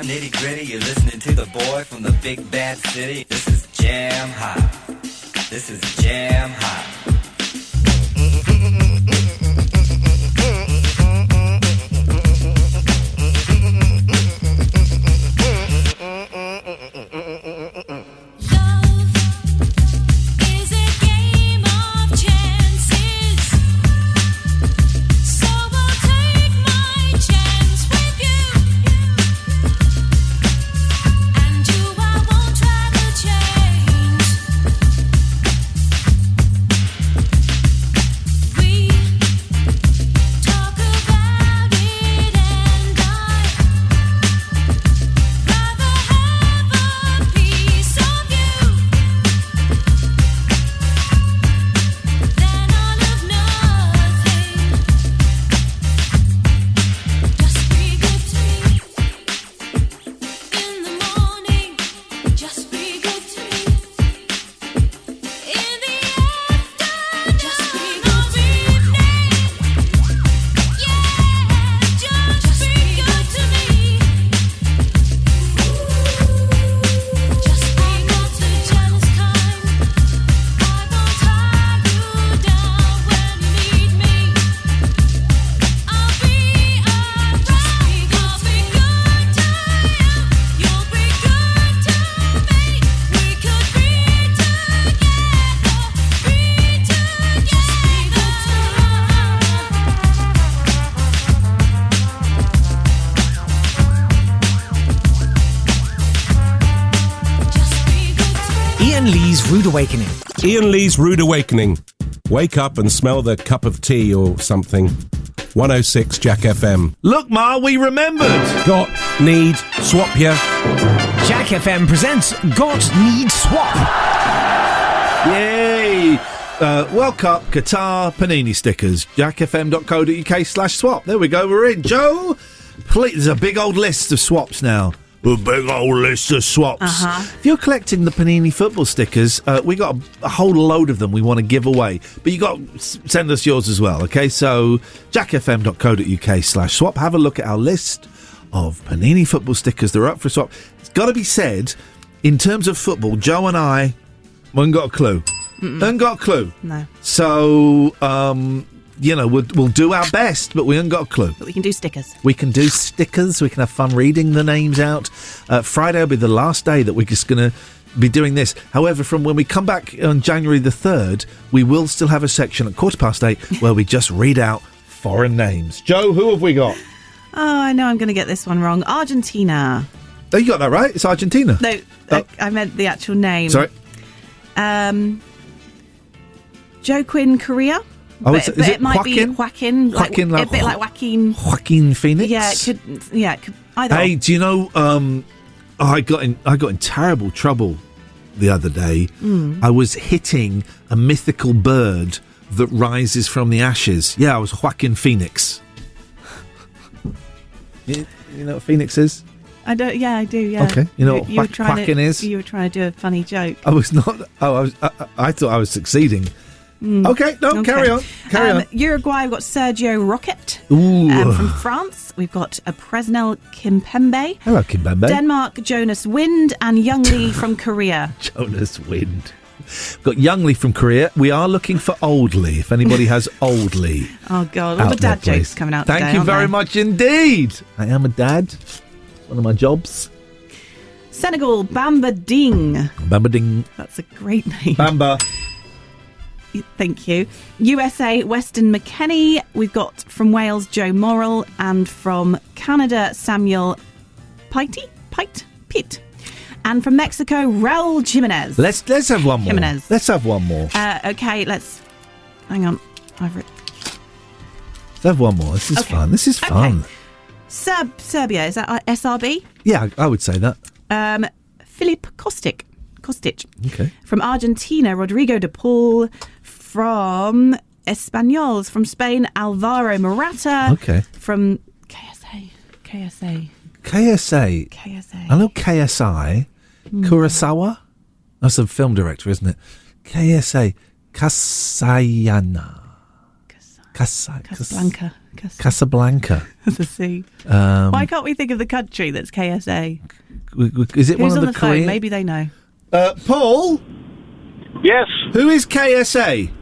nitty gritty. You're listening to the boy from the big bad city. This is Jam Hot. This is Jam Hot. Awakening. Iain Lee's Rude Awakening. Wake up and smell the cup of tea or something. 106 Jack FM. Look, Ma, we remembered. Got, need, swap ya. Jack FM presents Got, Need, Swap. Yay! World Cup, Qatar, Panini stickers. jackfm.co.uk/swap. There we go, we're in. Joe, please, there's a big old list of swaps now. A big old list of swaps. If you're collecting the Panini football stickers, we got a whole load of them we want to give away. But you got to send us yours as well, okay? So, jackfm.co.uk/swap. Have a look at our list of Panini football stickers that are up for a swap. It's got to be said, in terms of football, Joe and I haven't got a clue. Haven't got a clue. No. So, we'll do our best, but we haven't got a clue. But we can do stickers. We can do stickers. We can have fun reading the names out. Friday will be the last day that we're just going to be doing this. However, from when we come back on January the 3rd, we will still have a section at 8:15 where we just read out foreign names. Joe, who have we got? Oh, I know I'm going to get this one wrong. Argentina. Oh, you got that right? It's Argentina. No, I meant the actual name. Sorry? Joaquin Correa. Oh, but it might Joaquin? be Joaquin, Joaquin, a bit like Joaquin. Joaquin Phoenix? Yeah, it could either. Hey, do you know, I got in terrible trouble the other day. I was hitting a mythical bird that rises from the ashes. Yeah, I was Joaquin Phoenix. You know what Phoenix is? I don't. Yeah, I do. Yeah. Okay. You know what Joaquin is? You were trying to do a funny joke. I was not. I thought I was succeeding. Okay, no, carry on. Carry on. Uruguay, we've got Sergio Rocket. Ooh. From France, we've got Presnel Kimpembe. Hello, Kimpembe. Denmark, Jonas Wind, and Young Lee from Korea. Jonas Wind. We've got Young Lee from Korea. We are looking for Old Lee, if anybody has Old Lee. Oh, God, all the dad jokes coming out today. Thank you very much indeed. I am a dad. One of my jobs. Senegal, Bamba Ding. Bamba Ding. That's a great name. Bamba. Thank you. USA, Weston McKennie. We've got from Wales, Joe Morrill. And from Canada, Samuel Pitt. And from Mexico, Raul Jimenez. Let's have one more. Jimenez. Let's have one more. Okay, hang on. Let's have one more. This is fun. This is fun. Serbia, is that SRB? Yeah, I would say that. Filip Kostic. Okay. From Argentina, Rodrigo de Paul. From Espanols. From Spain, Alvaro Morata. Okay. From KSA. I know KSI. Kurosawa? That's a film director, isn't it? KSA. Kasayana. Casablanca. Casablanca. That's a C. Why can't we think of the country that's KSA? Is it Who's one of on the the phone? Korean? Maybe they know. Paul? Yes. Who is KSA?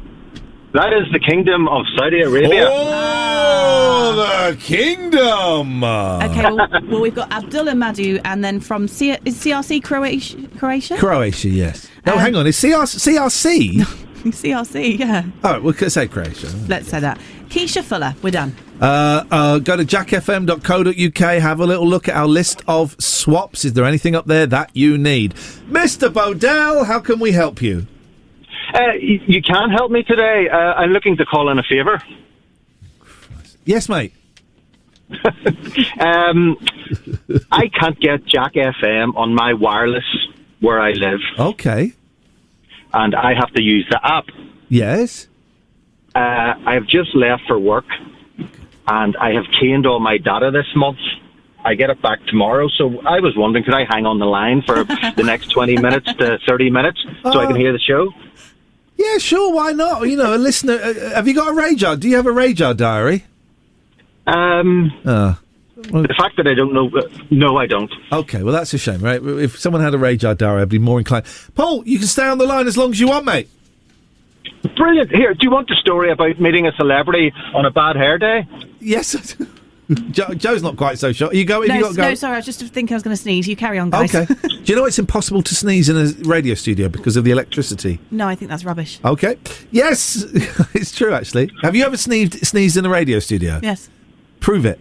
That is the Kingdom of Saudi Arabia. Oh, the Kingdom! Okay, well, we've got Abdullah Madu, and then from is CRC Croatia? Croatia, yes. No, hang on, is CRC? CRC, yeah. Oh, we could say Croatia. Let's say that. Keisha Fuller, we're done. Go to jackfm.co.uk, have a little look at our list of swaps. Is there anything up there that you need? Mr. Bodell, how can we help you? You can help me today. I'm looking to call in a favour. Yes, mate. I can't get Jack FM on my wireless where I live. Okay. And I have to use the app. Yes. I've just left for work, and I have caned all my data this month. I get it back tomorrow, so I was wondering, could I hang on the line for the next 20 minutes to 30 minutes so I can hear the show? Yeah, sure, why not? You know, a listener... have you got a radar? Do you have a radar diary? The fact that I don't know... no, I don't. Okay, well, that's a shame, right? If someone had a radar diary, I'd be more inclined... Paul, you can stay on the line as long as you want, mate. Brilliant. Here, do you want the story about meeting a celebrity on a bad hair day? Yes. Joe's not quite so sure. You go. No, you got to go. no, sorry, I was just thinking I was going to sneeze. You carry on, guys. Okay. Do you know it's impossible to sneeze in a radio studio because of the electricity? No, I think that's rubbish. Okay. Yes, it's true, actually. Have you ever sneezed in a radio studio? Yes. Prove it.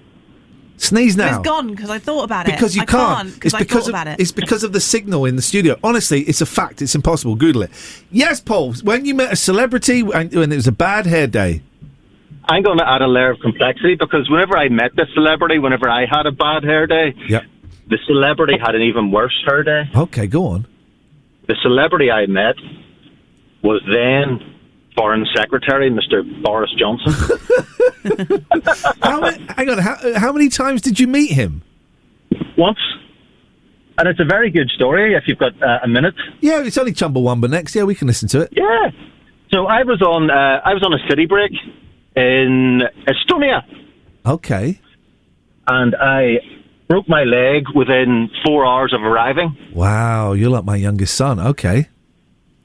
Sneeze now. It's gone because I thought about it. Because you I can't. Because I thought about it. It's because of the signal in the studio. Honestly, it's a fact. It's impossible. Google it. Yes, Paul. When you met a celebrity and it was a bad hair day. I'm going to add a layer of complexity because whenever I met the celebrity, whenever I had a bad hair day, the celebrity had an even worse hair day. Okay, go on. The celebrity I met was then Foreign Secretary, Mr. Boris Johnson. Hang on, how many times did you meet him? Once. And it's a very good story if you've got a minute. Yeah, it's only Chumbawamba next. Yeah, we can listen to it. Yeah. So I was on a city break in Estonia. Okay. And I broke my leg within 4 hours of arriving. Wow, you're like my youngest son. Okay.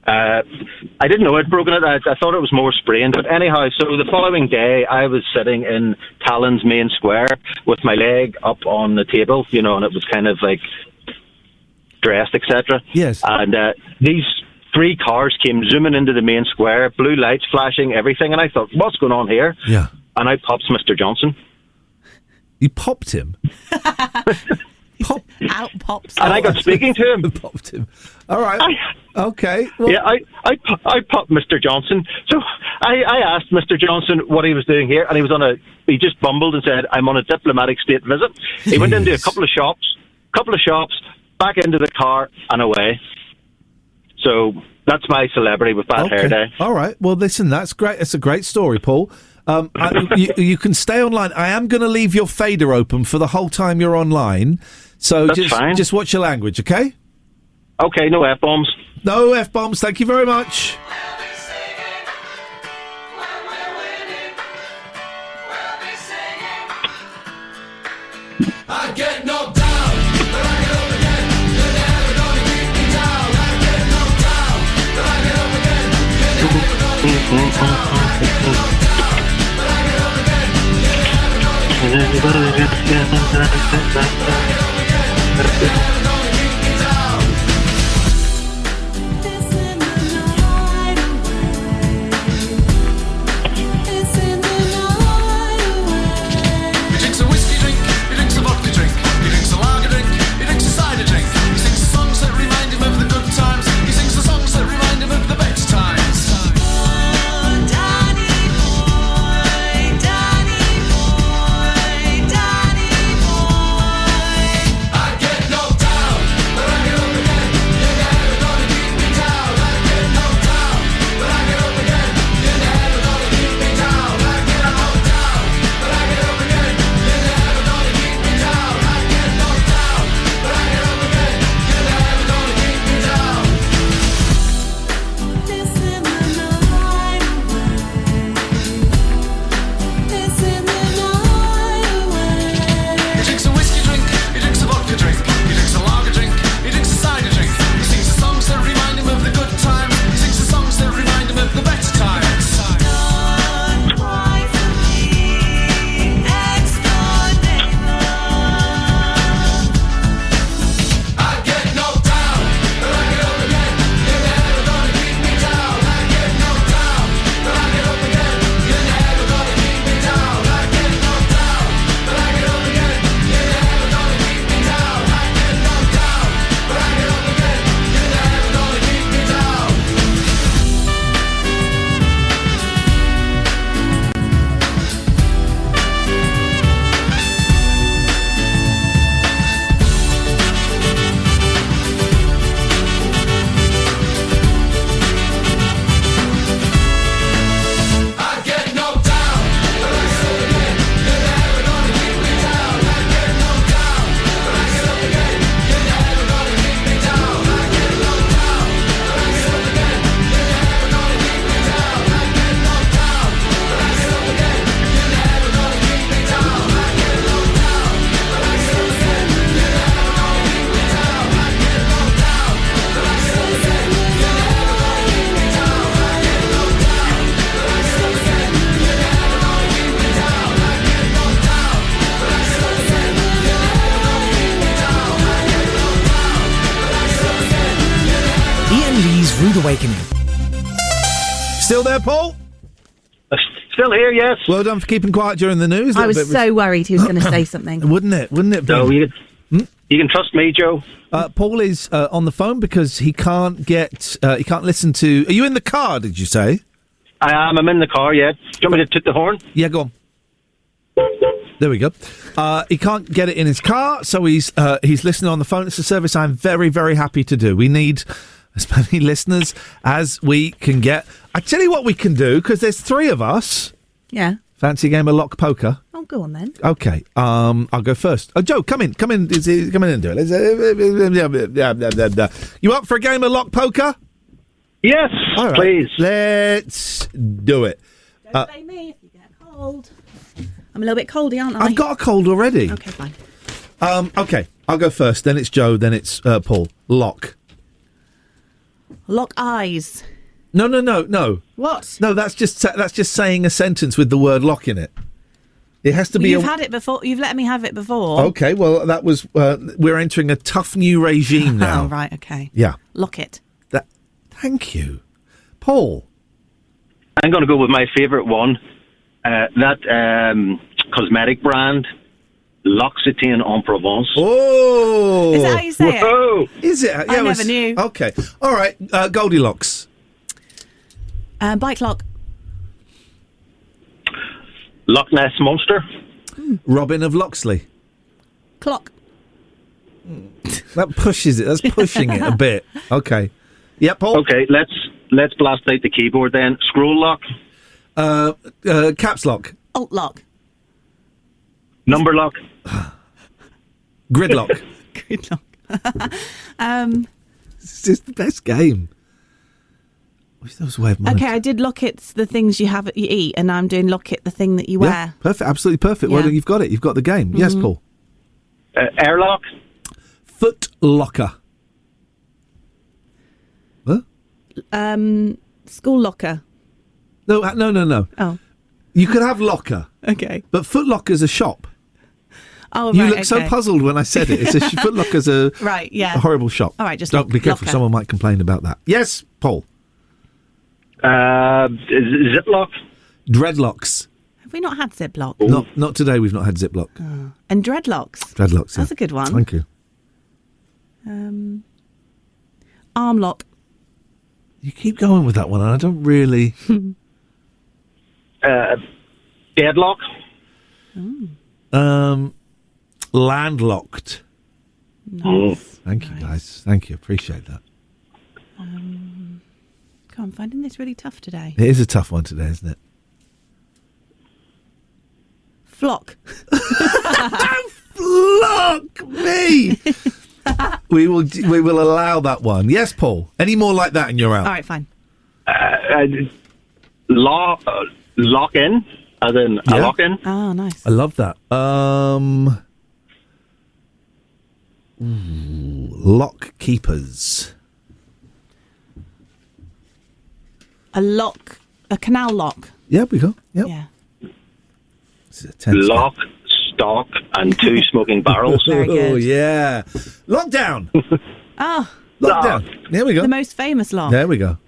I didn't know I'd broken it. I thought it was more sprained. But anyhow, so the following day, I was sitting in Tallinn's main square with my leg up on the table, you know, and it was kind of like dressed, etc. Yes. And these 3 cars came zooming into the main square, blue lights flashing, everything. And I thought, what's going on here? Yeah. And I popped Mr. Johnson. You popped him? Out pops. And I got speaking to him. Popped him. All right. Okay. Well, yeah, I popped Mr. Johnson. So I asked Mr. Johnson what he was doing here, and he just bumbled and said, I'm on a diplomatic state visit. He went into a couple of shops, back into the car and away. So that's my celebrity with bad hair day. All right. Well, listen, that's great. It's a great story, Paul. You can stay online. I am going to leave your fader open for the whole time you're online. So just watch your language, okay? Okay, no F-bombs. No F-bombs. Thank you very much. I get knocked down, but I get up again. You're never gonna keep me down. I get knocked down, but I get up again. You're never gonna keep me down. I get knocked down, but I get up again. You're never gonna keep me down. I get up again. You're never gonna keep me down. It's in the night away. It's in the night away. He drinks a whiskey drink, he drinks a vodka drink, he drinks a lager drink, he drinks a cider drink. He sings songs that remind him of the good times. He sings the songs that remind him of the better times. Oh, Danny boy, Danny boy, Danny boy. I get knocked down. Awakening. Still there, Paul? Still here, yes. Well done for keeping quiet during the news. I was so worried he was going to say something. Wouldn't it? No, you can trust me, Joe. Paul is on the phone because he can't listen to... Are you in the car, did you say? I am. I'm in the car, yeah. Do you want me to toot the horn? Yeah, go on. There we go. He can't get it in his car, so he's listening on the phone. It's a service I'm very, very happy to do. We need as many listeners as we can get. I tell you what we can do, because there's three of us. Yeah. Fancy a game of lock poker? Oh, go on then. Okay. I'll go first. Oh, Joe, come in. Come in and do it. You up for a game of lock poker? Yes, all right. Please. Let's do it. Don't blame me if you get cold. I'm a little bit coldy, aren't I? I've got a cold already. Okay, fine. Okay, I'll go first. Then it's Joe. Then it's Paul. Lock. Lock eyes. No. What? No, that's just saying a sentence with the word lock in it. It has to be. You've had it before. You've let me have it before. Okay, well that was. We're entering a tough new regime now. Oh right, okay. Yeah. Lock it. Thank you, Paul. I'm going to go with my favourite one. That cosmetic brand, L'Occitane en Provence. Oh, is that how you say Whoa. it? Is it? I never knew. Okay, all right. Goldilocks. Bike lock. Loch Ness Monster. Robin of Locksley. Clock. That pushes it. That's pushing it a bit. Okay. Yeah, Paul. Okay, let's blast out the keyboard then. Scroll lock. Caps lock. Alt lock. Number lock. Gridlock. Gridlock. It's just the best game. Wish there was a way of Okay, I did lock it the things you eat, and I'm doing lock it the thing that you wear. Yeah, perfect, absolutely perfect. Yeah. Well, you've got it. You've got the game. Yes, Paul. Airlock. Foot locker. What? School locker. No. Oh. You could have locker. Okay. But Foot Locker's a shop. Oh, You right, look so okay. puzzled when I said it. It's Foot Locker's a Right, yeah. a horrible shop. All right, just don't be careful. locker. Someone might complain about that. Yes, Paul. Ziplock. Dreadlocks. Have we not had Ziplock? Not today. We've not had Ziplock. Oh. And dreadlocks. Dreadlocks. That's yeah. a good one. Thank you. Arm lock. You keep going with that one, and I don't really. Deadlock. Landlocked. Nice. Thank you, guys. Thank you. Appreciate that. God, I'm finding this really tough today. It is a tough one today, isn't it? Flock. Flock me. We will allow that one. Yes, Paul. Any more like that, and you're out. All right, fine. Lock in, as in a lock in. Oh, nice. I love that. Lock keepers. A canal lock. Yeah, we go. Yep. Yeah. This is a tense Lock, stock, and 2 smoking barrels. Very good. Oh, yeah. Lockdown. Oh, Lockdown. There we go. the most famous lock. There we go.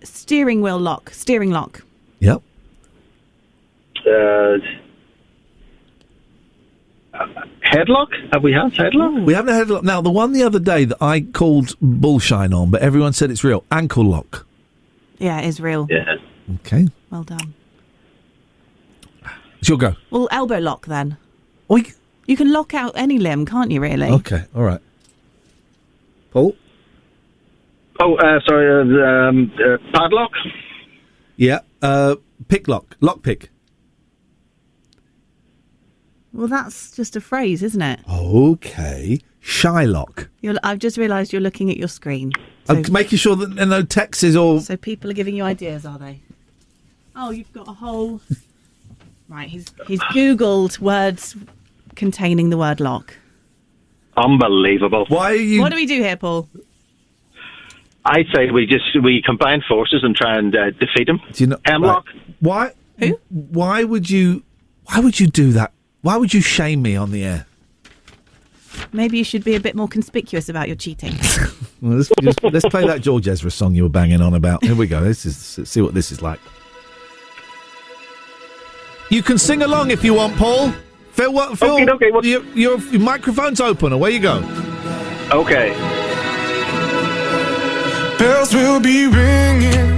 Steering wheel lock. Steering lock. Yep. Headlock? Have we had headlock? We haven't had a lock. Now, the one the other day that I called bullshine on, but everyone said it's real. Ankle lock. Yeah, it is real. Yeah. Okay. Well done. It's your go. Well, elbow lock then. Oi. You can lock out any limb, can't you, really? Okay, all right. Paul? Oh, sorry, padlock? Yeah. Pick lock. Lock pick. Well, that's just a phrase, isn't it? Okay. Shylock. I've just realised you're looking at your screen. So, Making sure that there are no texts or... so people are giving you ideas, are they? Oh, you've got a whole... Right, he's Googled words containing the word lock. Unbelievable. Why are you... What do we do here, Paul? I say we combine forces and try and defeat him. Do you know, Hemlock. Right. Who? Why would you do that? Why would you shame me on the air? Maybe you should be a bit more conspicuous about your cheating. Well, let's play that George Ezra song you were banging on about. Here we go. Let's see what this is like. You can sing along if you want, Paul. Phil, Okay. Your microphone's open. Away you go. Okay. Bells will be ringing,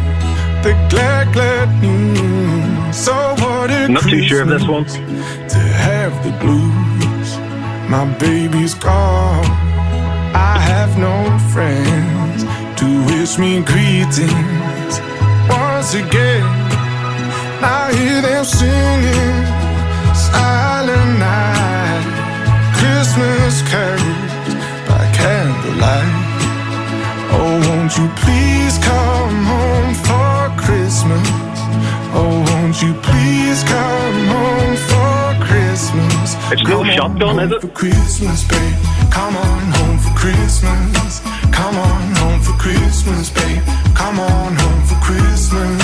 the glad, glad news. So what a Not too sure of this one. to have the blues. My baby's gone. I have no friends to wish me greetings. Once again, I hear them singing Silent Night, Christmas carols by candlelight. Oh, won't you please come home for Christmas? Oh, won't you please come home for Christmas? It's no shotgun, is it? For Christmas, babe. Come on home for Christmas. Come on home for Christmas, babe. Come on home for Christmas.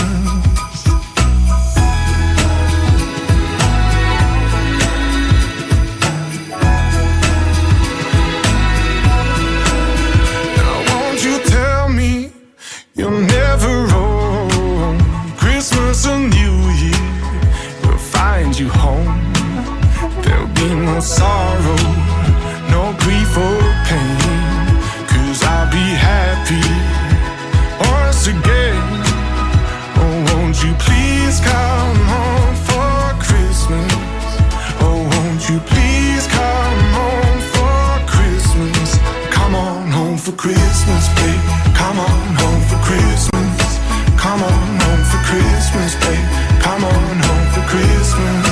You'll never roam. Christmas and New Year will find you home. There'll be no sorrow, no grief or pain, 'cause I'll be happy once again. Oh, won't you please come home for Christmas? Oh, won't you please come home for Christmas? Come on home for Christmas, babe. Come on home for Christmas. Come on home for Christmas, babe. Come on home for Christmas.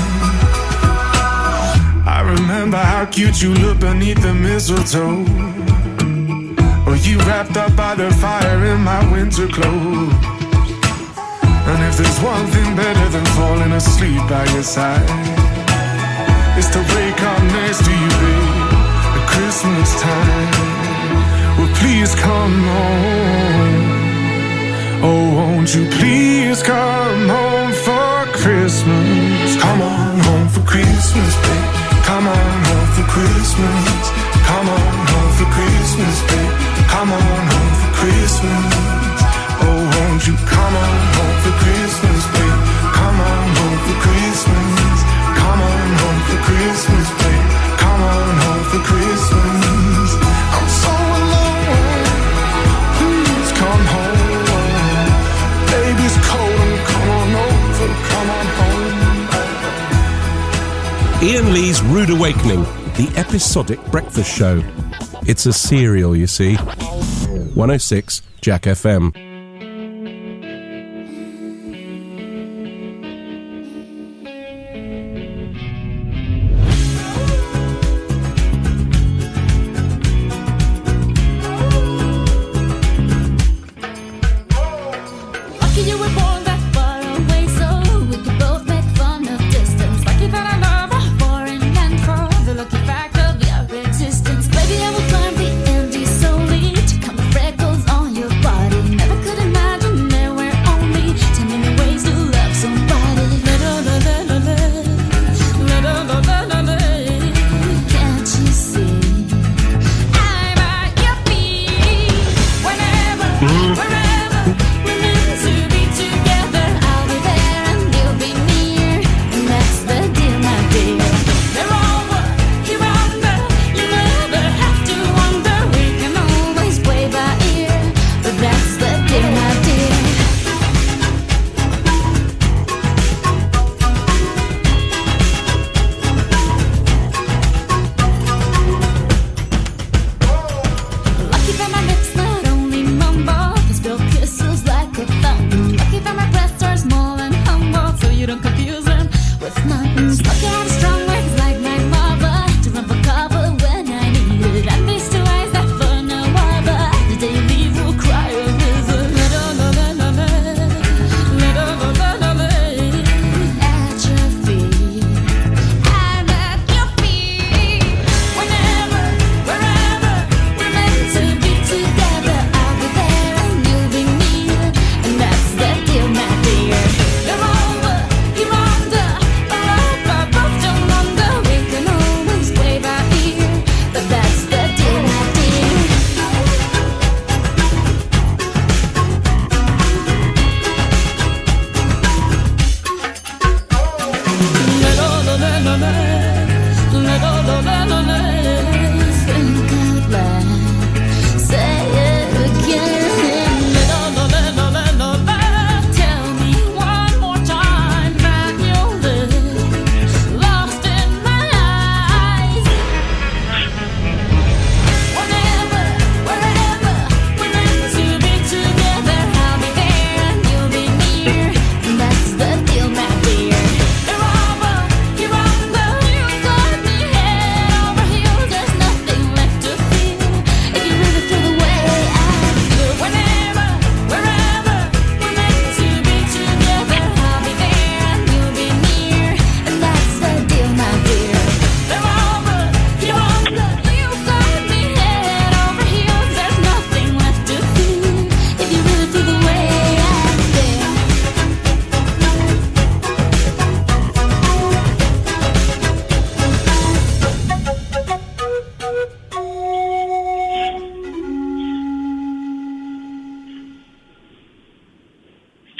I remember how cute you looked beneath the mistletoe. Or you wrapped up by the fire in my winter clothes. And if there's one thing better than falling asleep by your side, it's to wake up next to you, babe, at Christmas time. Well, please come home. Oh, won't you please come home for Christmas? Come on home for Christmas, babe. Come on home for Christmas. Come on home for Christmas, babe. Come on home for Christmas. Oh, won't you come on home for Christmas, babe? Come on home for Christmas. Come on home for Christmas, babe. Come on home for Christmas. I'm so alone. Please come home. Baby's cold and come on over. Come on home. Iain Lee's Rude Awakening, the episodic breakfast show. It's a serial, you see. 106 Jack FM. Baby, I will climb the empty solely to come freckles on your body. Never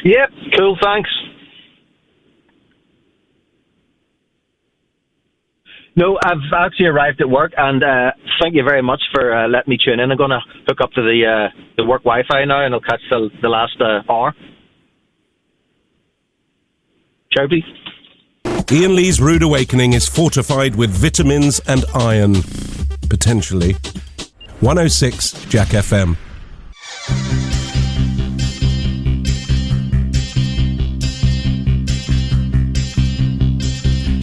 Yep, cool, thanks. No, I've actually arrived at work, and thank you very much for letting me tune in. I'm going to hook up to the work Wi-Fi now, and I'll catch the last hour. Ciao, please. Iain Lee's Rude Awakening is fortified with vitamins and iron. Potentially. 106 Jack FM.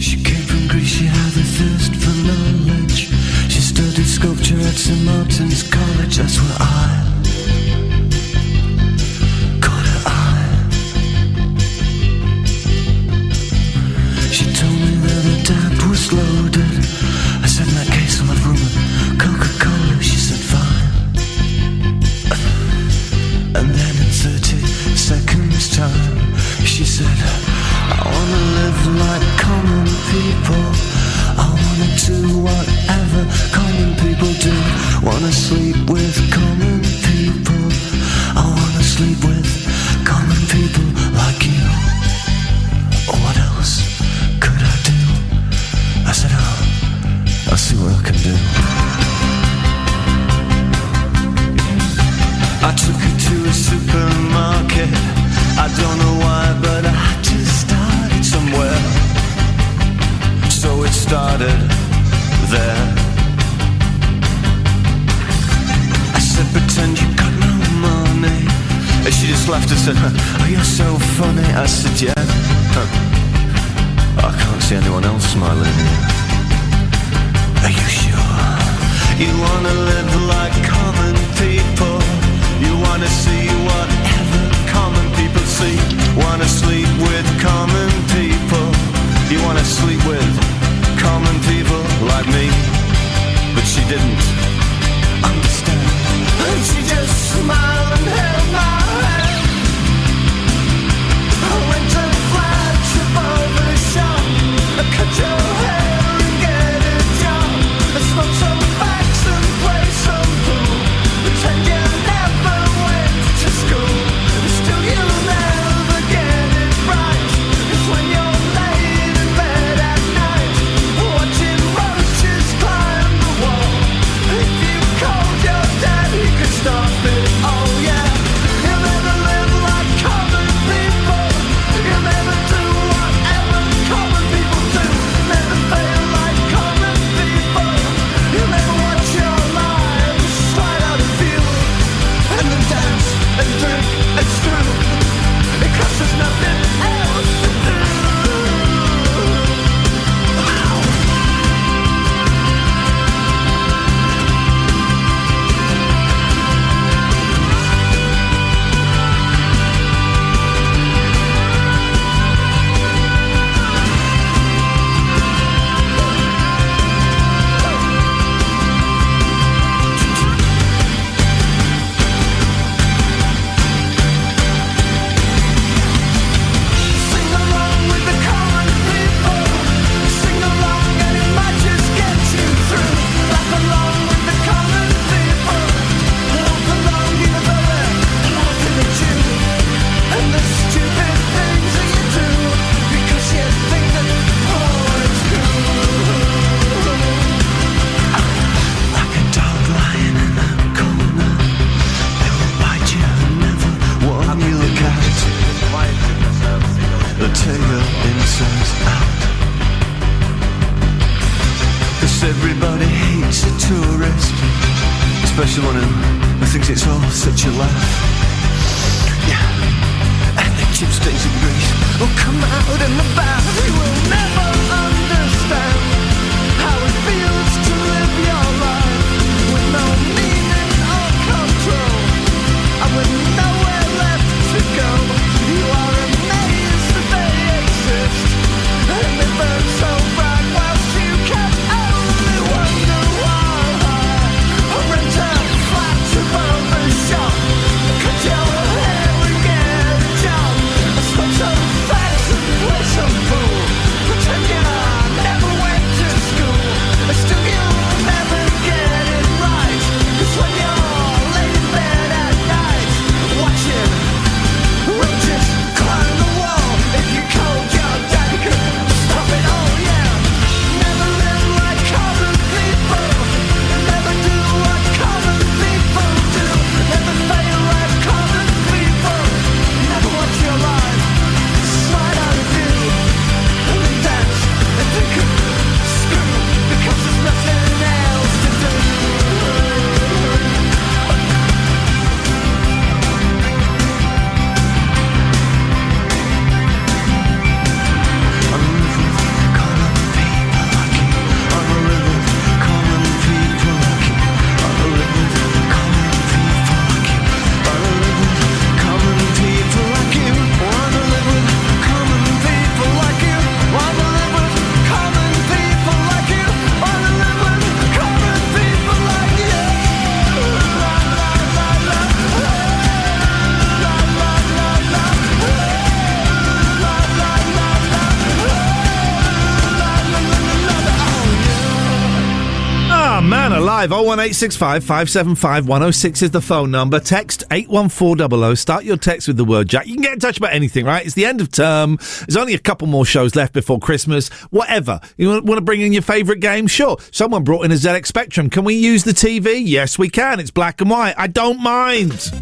She came from Greece, she had a thirst for knowledge. She studied sculpture at St. Martin's College. That's where I caught her eye. She told me that her dad was loaded. I said, in that case I'll have rum and Coca-Cola. She said, fine. And then in 30 seconds time, she said, I wanna live like common people. I wanna do whatever common people do. Wanna sleep with common people. I wanna sleep with common people like you. What else could I do? I said, I'll see what I can do. I took her to a supermarket. I don't know why, but I had to start it somewhere. So it started there. I said, pretend you got no money. And she just laughed and said, oh, you're so funny. I said, yeah. I can't see anyone else smiling here. Are you sure? You wanna live like common people. You wanna see whatever common people see. Wanna sleep with common people. You wanna sleep with common people like me. But she didn't understand. And she just smiled and held my hand. I went to flash above the shop. I cut your hair and get a job. I smoke some facts and play some pool. Pretend you never went to school. Still you'll never get it right. It's when you're laid in bed at night, watching roaches climb the wall. If you called your dad, he could stop it. Oh yeah. You'll never live like common people. You'll never do whatever common people do. Never fail like common people. You'll never watch your lives slide out of view. And then dance and drink and screw. Because there's nothing else to do. Sing along with the common people. Sing along and it might just get you through. Laugh along with the common people. Laugh along even though they're laughing at you. And the stupid things that you do. Because you think that it's cool. Like a dog lying in a corner. They will bite you and never warn you. Look out. They'll tear your insides out. 'Cause everybody hates a tourist, especially one who thinks it's all such a laugh. Yeah, and the chip stains of Greece will come out in the bath. You will never understand how it feels to live your life with no meaning or control, and with nowhere left to go. You are amazed that they exist, and they burn so bright whilst you can only wonder why. I rent a flat above the shop, cut your hair and get a job. I smoke some facts and play some pool. live. 01865 575 106 is the phone number. Text 81400. Start your text with the word Jack. You can get in touch about anything, right? It's the end of term. There's only a couple more shows left before Christmas. Whatever. You want to bring in your favourite game? Sure. Someone brought in a ZX Spectrum. Can we use the TV? Yes, we can. It's black and white. I don't mind.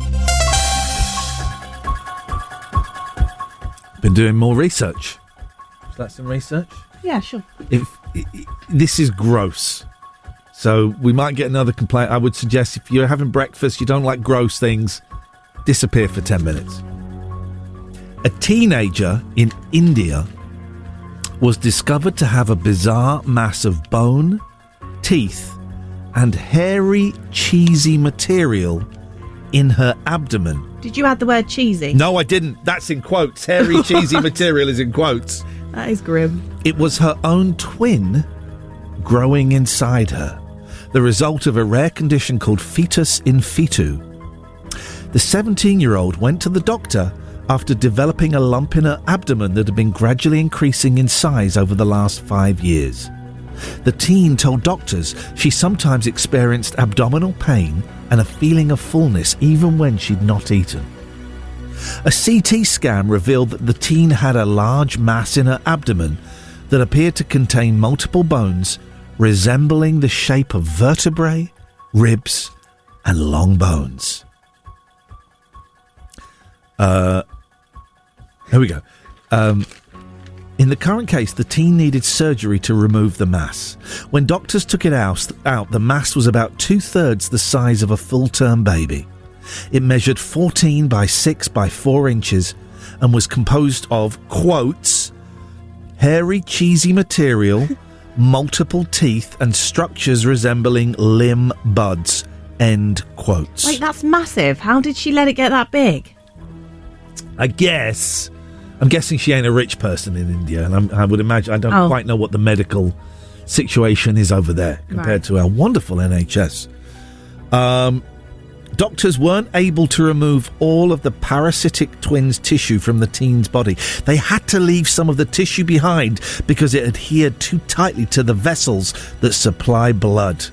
Been doing more research. Is that some research? Yeah, sure. This is gross. So we might get another complaint. I would suggest if you're having breakfast, you don't like gross things, disappear for 10 minutes. A teenager in India was discovered to have a bizarre mass of bone, teeth, and hairy, cheesy material in her abdomen. Did you add the word cheesy? No, I didn't. That's in quotes. Hairy, cheesy material is in quotes. That is grim. It was her own twin growing inside her, the result of a rare condition called fetus in fetu. The 17-year-old went to the doctor after developing a lump in her abdomen that had been gradually increasing in size over the last 5 years. The teen told doctors she sometimes experienced abdominal pain and a feeling of fullness even when she'd not eaten. A CT scan revealed that the teen had a large mass in her abdomen that appeared to contain multiple bones resembling the shape of vertebrae, ribs, and long bones. Here we go. In the current case, the teen needed surgery to remove the mass. When doctors took it out, the mass was about 2/3 the size of a full-term baby. It measured 14 by 6 by 4 inches and was composed of, quotes, hairy, cheesy material, multiple teeth, and structures resembling limb buds, end quotes. Wait, that's massive. How did she let it get that big? I'm guessing she ain't a rich person in India, and I would imagine, I don't quite know what the medical situation is over there compared to our wonderful NHS. Doctors weren't able to remove all of the parasitic twins' tissue from the teen's body. They had to leave some of the tissue behind because it adhered too tightly to the vessels that supply blood.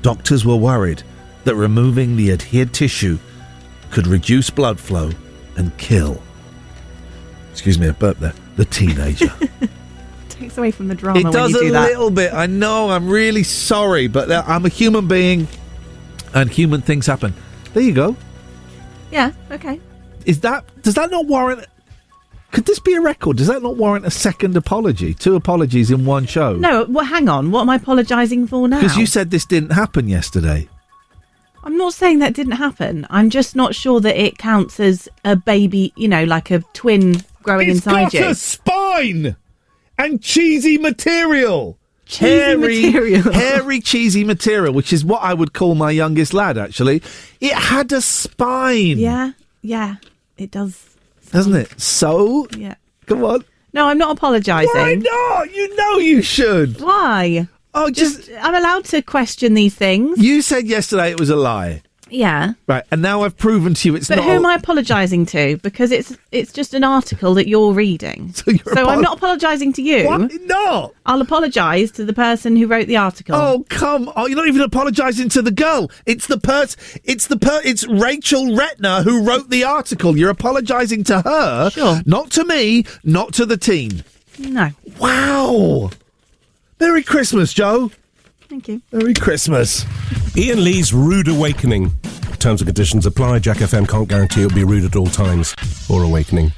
Doctors were worried that removing the adhered tissue could reduce blood flow and kill. Excuse me, I burped there. The teenager. Takes away from the drama. It when does you do a that. little bit. I know. I'm really sorry, but I'm a human being, and human things happen. There you go. Yeah. Okay. Does that not warrant? Could this be a record? Does that not warrant a second apology? 2 apologies in one show? No. Well, hang on. What am I apologising for now? Because you said this didn't happen yesterday. I'm not saying that didn't happen. I'm just not sure that it counts as a baby. You know, like a twin growing inside you. It's got a spine and cheesy material. Hairy, cheesy material, which is what I would call my youngest lad, actually. It had a spine. Yeah, it does. Doesn't it? So? Yeah. Come on. No, I'm not apologising. Why not? You know you should. Why? Oh, just I'm allowed to question these things. You said yesterday it was a lie. Yeah. Right, and now I've proven to you it's not. But who am I apologising to? Because it's just an article that you're reading. So I'm not apologising to you. Why not? I'll apologise to the person who wrote the article. Oh, come on. You're not even apologising to the girl. It's it's Rachel Retner who wrote the article. You're apologising to her. Sure. Not to me, not to the teen. No. Wow. Merry Christmas, Joe. Thank you. Merry Christmas. Iain Lee's Rude Awakening. Terms and conditions apply. Jack FM can't guarantee it'll be rude at all times or awakening.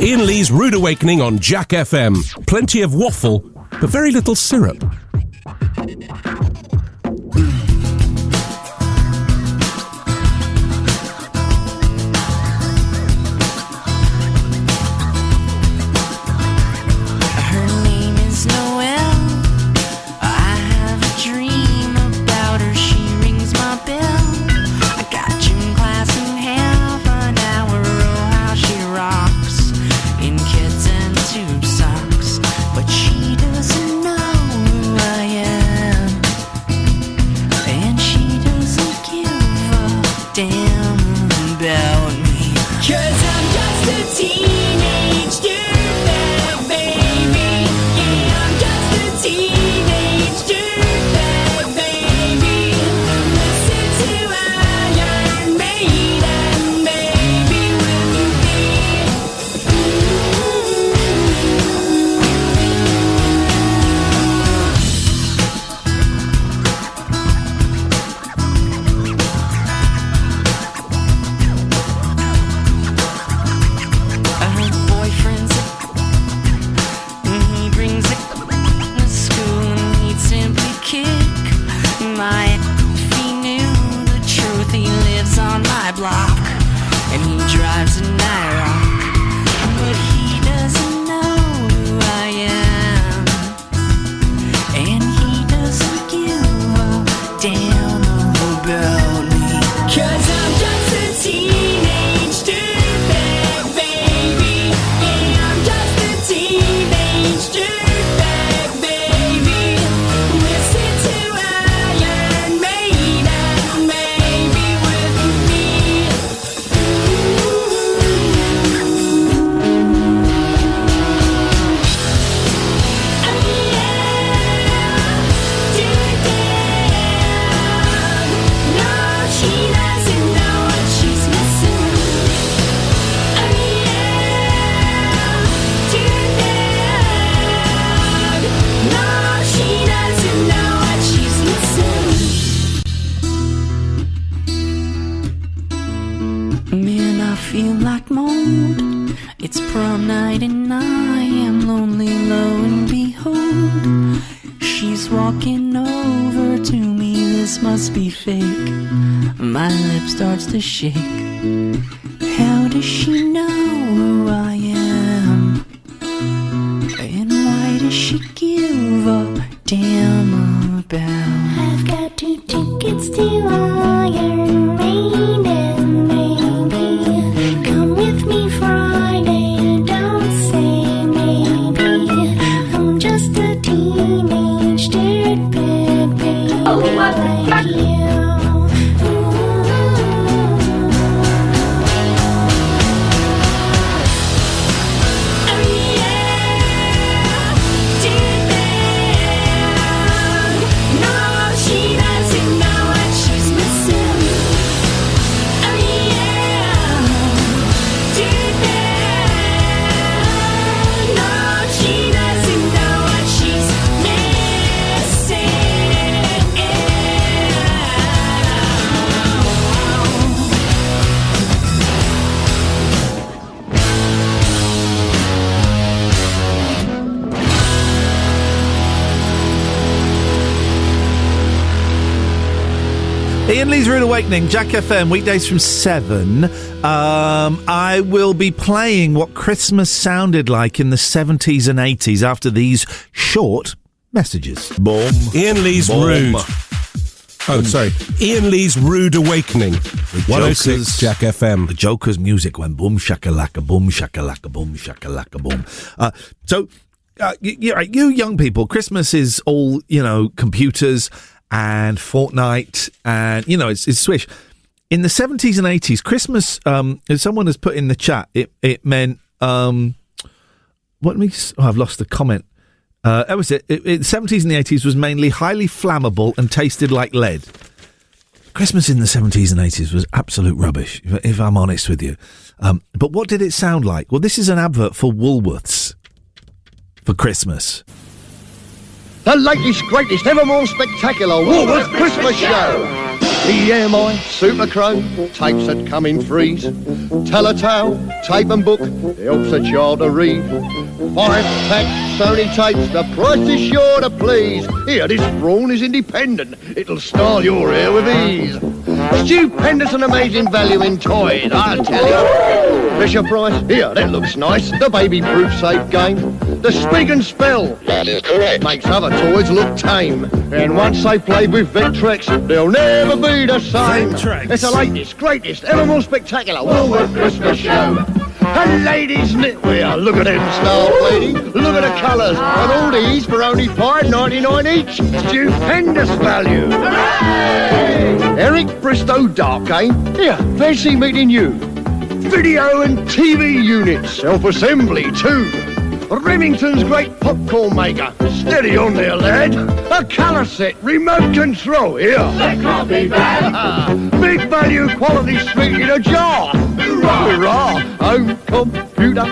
Iain Lee's Rude Awakening on Jack FM. Plenty of waffle, but very little syrup. Starts to shake. How does she know who I am? And why does she give a damn about? I've got 2 tickets to Iron Maiden, baby. Come with me Friday, don't say maybe. I'm just a teenage dirtbag, baby. Oh, like you. Iain Lee's Rude Awakening, Jack FM, weekdays from 7. I will be playing what Christmas sounded like in the 70s and 80s after these short messages. Boom. Iain Lee's Boom. Rude. Oh, sorry. Iain Lee's Rude Awakening. 106 Jack FM. The Joker's music went boom shakalaka, boom shakalaka, boom shakalaka, boom. You young people, Christmas is all, computers and Fortnite, and it's swish. In the 70s and 80s, Christmas, as someone has put in the chat, it meant I've lost the comment. That was it. In the 70s and the 80s was mainly highly flammable and tasted like lead. Christmas in the 70s and 80s was absolute rubbish, if I'm honest with you. But what did it sound like? Well, this is an advert for Woolworths for Christmas. The latest, greatest, ever more spectacular Woolworths Christmas Show. EMI, Super Chrome, tapes that come in threes. Telltale, tape and book, helps a child to read. 5-pack Sony tapes, the price is sure to please. Here, this brawn is independent, it'll style your hair with ease. Stupendous and amazing value in toys, I'll tell you. Fisher Price, here, that looks nice. The baby-proof safe game. The Speak and Spell, that is correct, makes other toys look tame. And once they played with Vectrex, they'll never be the same. Vectrex. It's the latest, greatest, ever more spectacular Woolworth Christmas show. And ladies' knitwear, look at them style lady, look at the colours, and all these for only $5.99 each. Stupendous value. Hooray! Eric Bristow Dark Game, here, fancy meeting you. Video and TV units, self-assembly too. Remington's great popcorn maker, steady on there lad. A colour set, remote control, here. That can't be bad. Big value quality sweet in a jar. Hurrah! Home computer,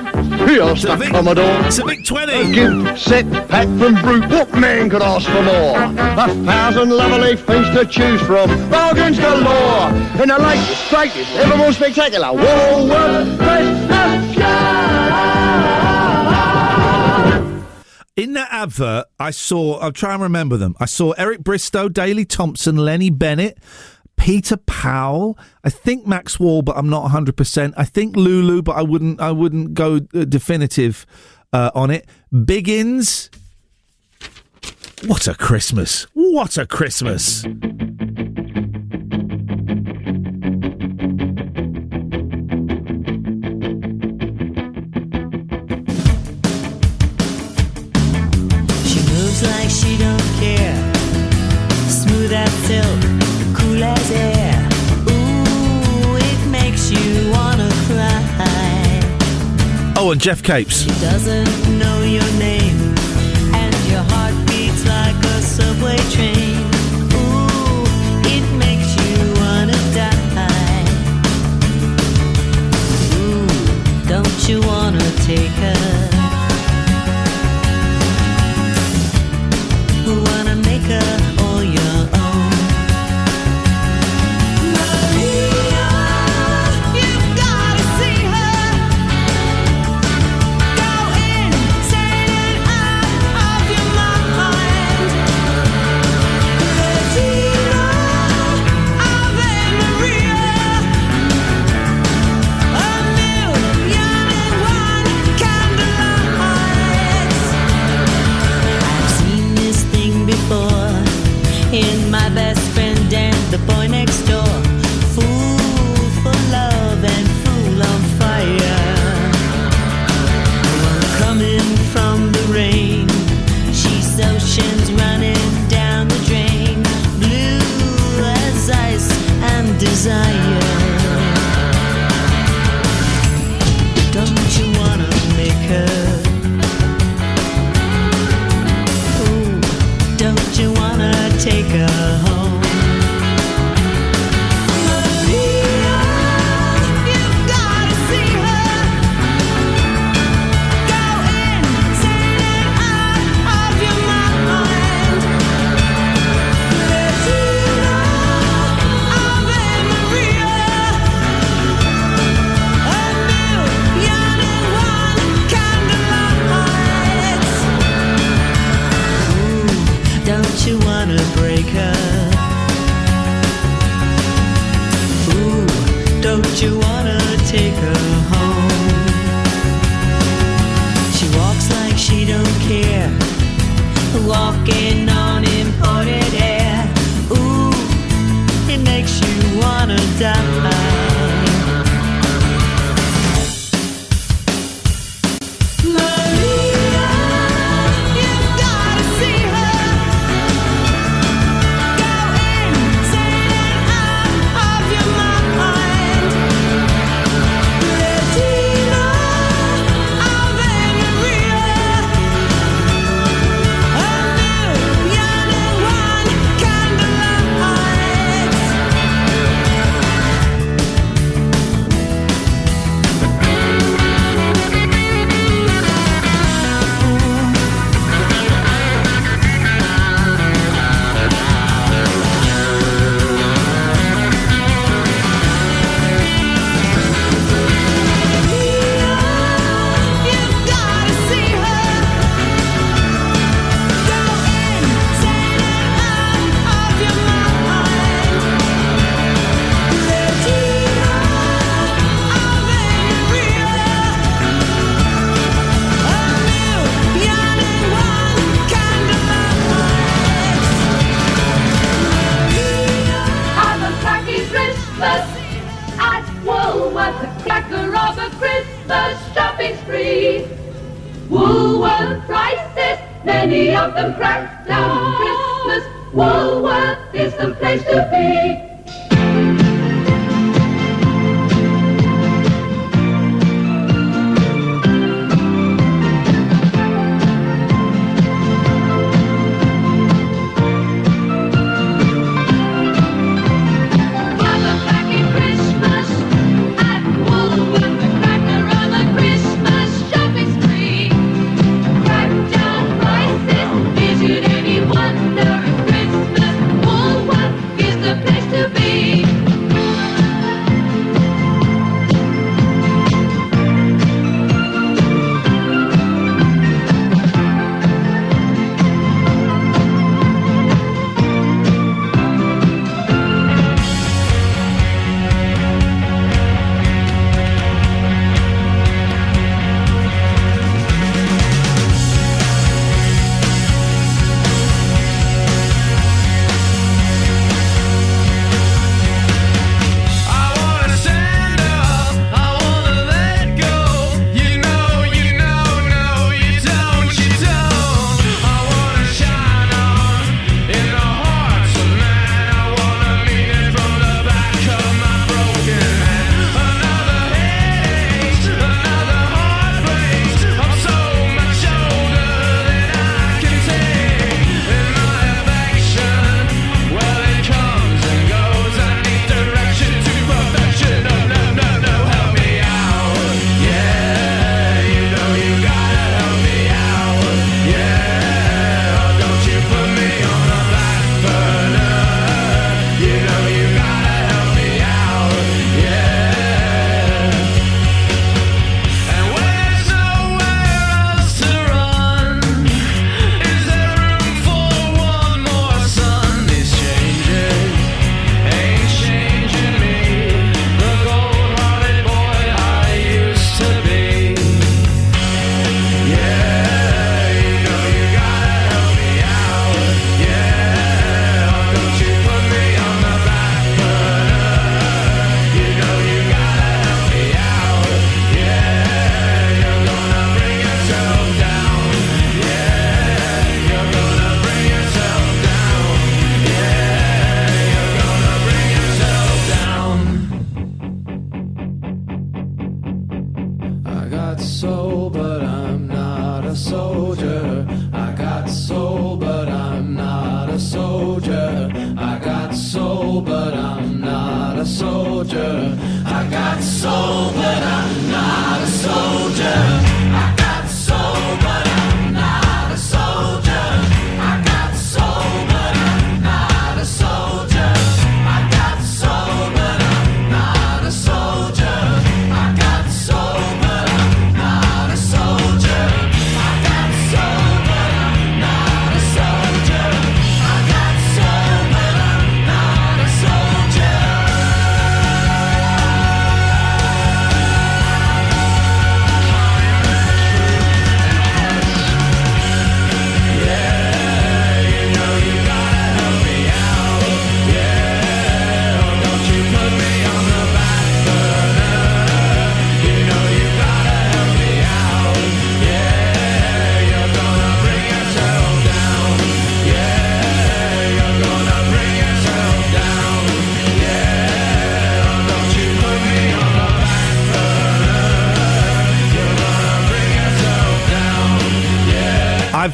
here stuck Commodore. It's a big 20. A gift set pack from Brute, what man could ask for more? 1,000 lovely things to choose from, bargains galore. And the latest, greatest, ever more spectacular Woolworth Christmas show. In that advert, I'll try and remember them. I saw Eric Bristow, Daley Thompson, Lenny Bennett, Peter Powell, I think Max Wall, but I'm not 100%. I think Lulu, but I wouldn't go definitive on it. Biggins. What a Christmas. What a Christmas. Like she don't care. Smooth as silk, cool as air. Ooh, it makes you wanna cry. Oh, and Jeff Capes. She doesn't know your name, and your heart beats like a subway train. Ooh, it makes you wanna die. Ooh, don't you wanna take her? Wanna make her all your own. Maria, you've gotta see her. Go insane and out of your mind. Regina, Ave Maria. A million and one candlelights. I've seen this thing before in my best friend and the boy next door. Fool for love and fool on fire. One coming from the rain. She's oceans running down the drain. Blue as ice and desire. Don't you wanna make her? Don't you wanna take her home? Maria, you've gotta see her. Go insane and out of your mind. Regina, Ave Maria. A million and one candlelights. of a Christmas shopping spree. Woolworth prices, many of them cracked down Christmas. Woolworth is the place to be.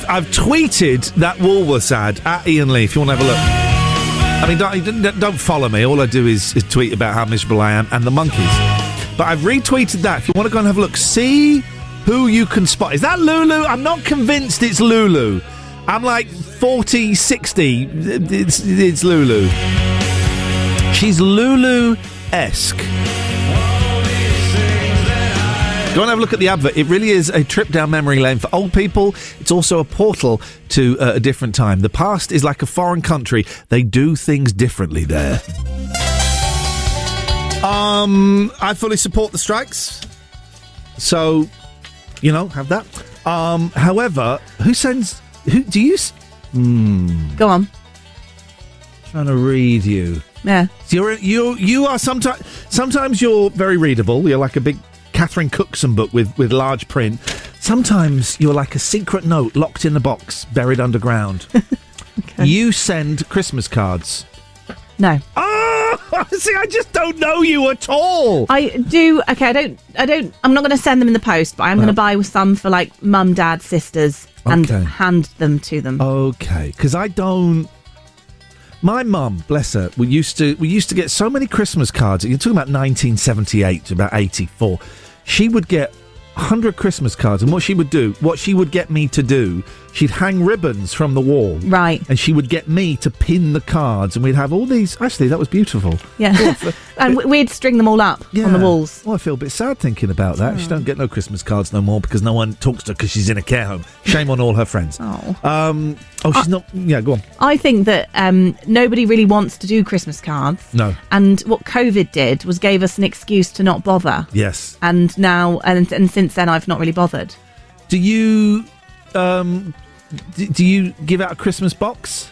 I've tweeted that Woolworths ad at Iain Lee if you want to have a look. I mean, don't follow me. All I do is tweet about how miserable I am and the monkeys. But I've retweeted that. If you want to go and have a look, see who you can spot. Is that Lulu? I'm not convinced it's Lulu. I'm like 40, 60. It's Lulu. She's Lulu-esque. Go and have a look at the advert. It really is a trip down memory lane for old people. It's also a portal to a different time. The past is like a foreign country. They do things differently there. I fully support the strikes. So, have that. However, who do you... Go on. Trying to read you. Yeah. You are sometimes you're very readable. You're like a big Catherine Cookson book with large print. Sometimes you're like a secret note locked in a box, buried underground. Okay. You send Christmas cards. No. Oh, see, I just don't know you at all. I do. Okay, I don't. I'm not going to send them in the post, but I'm going to buy some for like mum, dad, sisters, and hand them to them. Okay, because I don't. My mum, bless her, we used to get so many Christmas cards. You're talking about 1978 to about 84. She would get 100 Christmas cards, and what she would get me to do, she'd hang ribbons from the wall. Right. And she would get me to pin the cards, and we'd have all these. Actually, that was beautiful. Yeah. And we'd string them all up on the walls. Well, I feel a bit sad thinking about that. She don't get no Christmas cards no more because no one talks to her because she's in a care home. Shame on all her friends. She's not. Yeah, go on. I think that nobody really wants to do Christmas cards. No. And what COVID did was gave us an excuse to not bother. Yes. And now, and since then, I've not really bothered. Do you do you give out a Christmas box?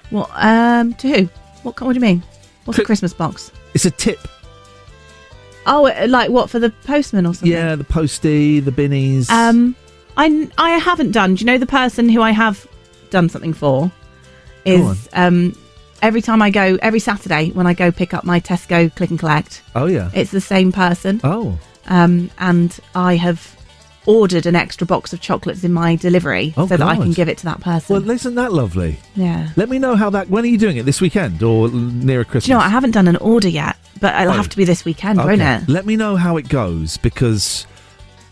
What? To who? What do you mean? What's a Christmas box? It's a tip. Oh, like what, for the postman or something? Yeah, the postie, the binnies. I haven't done. Do you know the person who I have done something for is every time I go, every Saturday when I go pick up my Tesco click and collect. Oh yeah, it's the same person. Oh, and I have ordered an extra box of chocolates in my delivery so that I can give it to that person. Well, isn't that lovely? Yeah. Let me know how that. When are you doing it? This weekend or near Christmas? Do you know what? I haven't done an order yet, but it'll have to be this weekend, won't it? Let me know how it goes because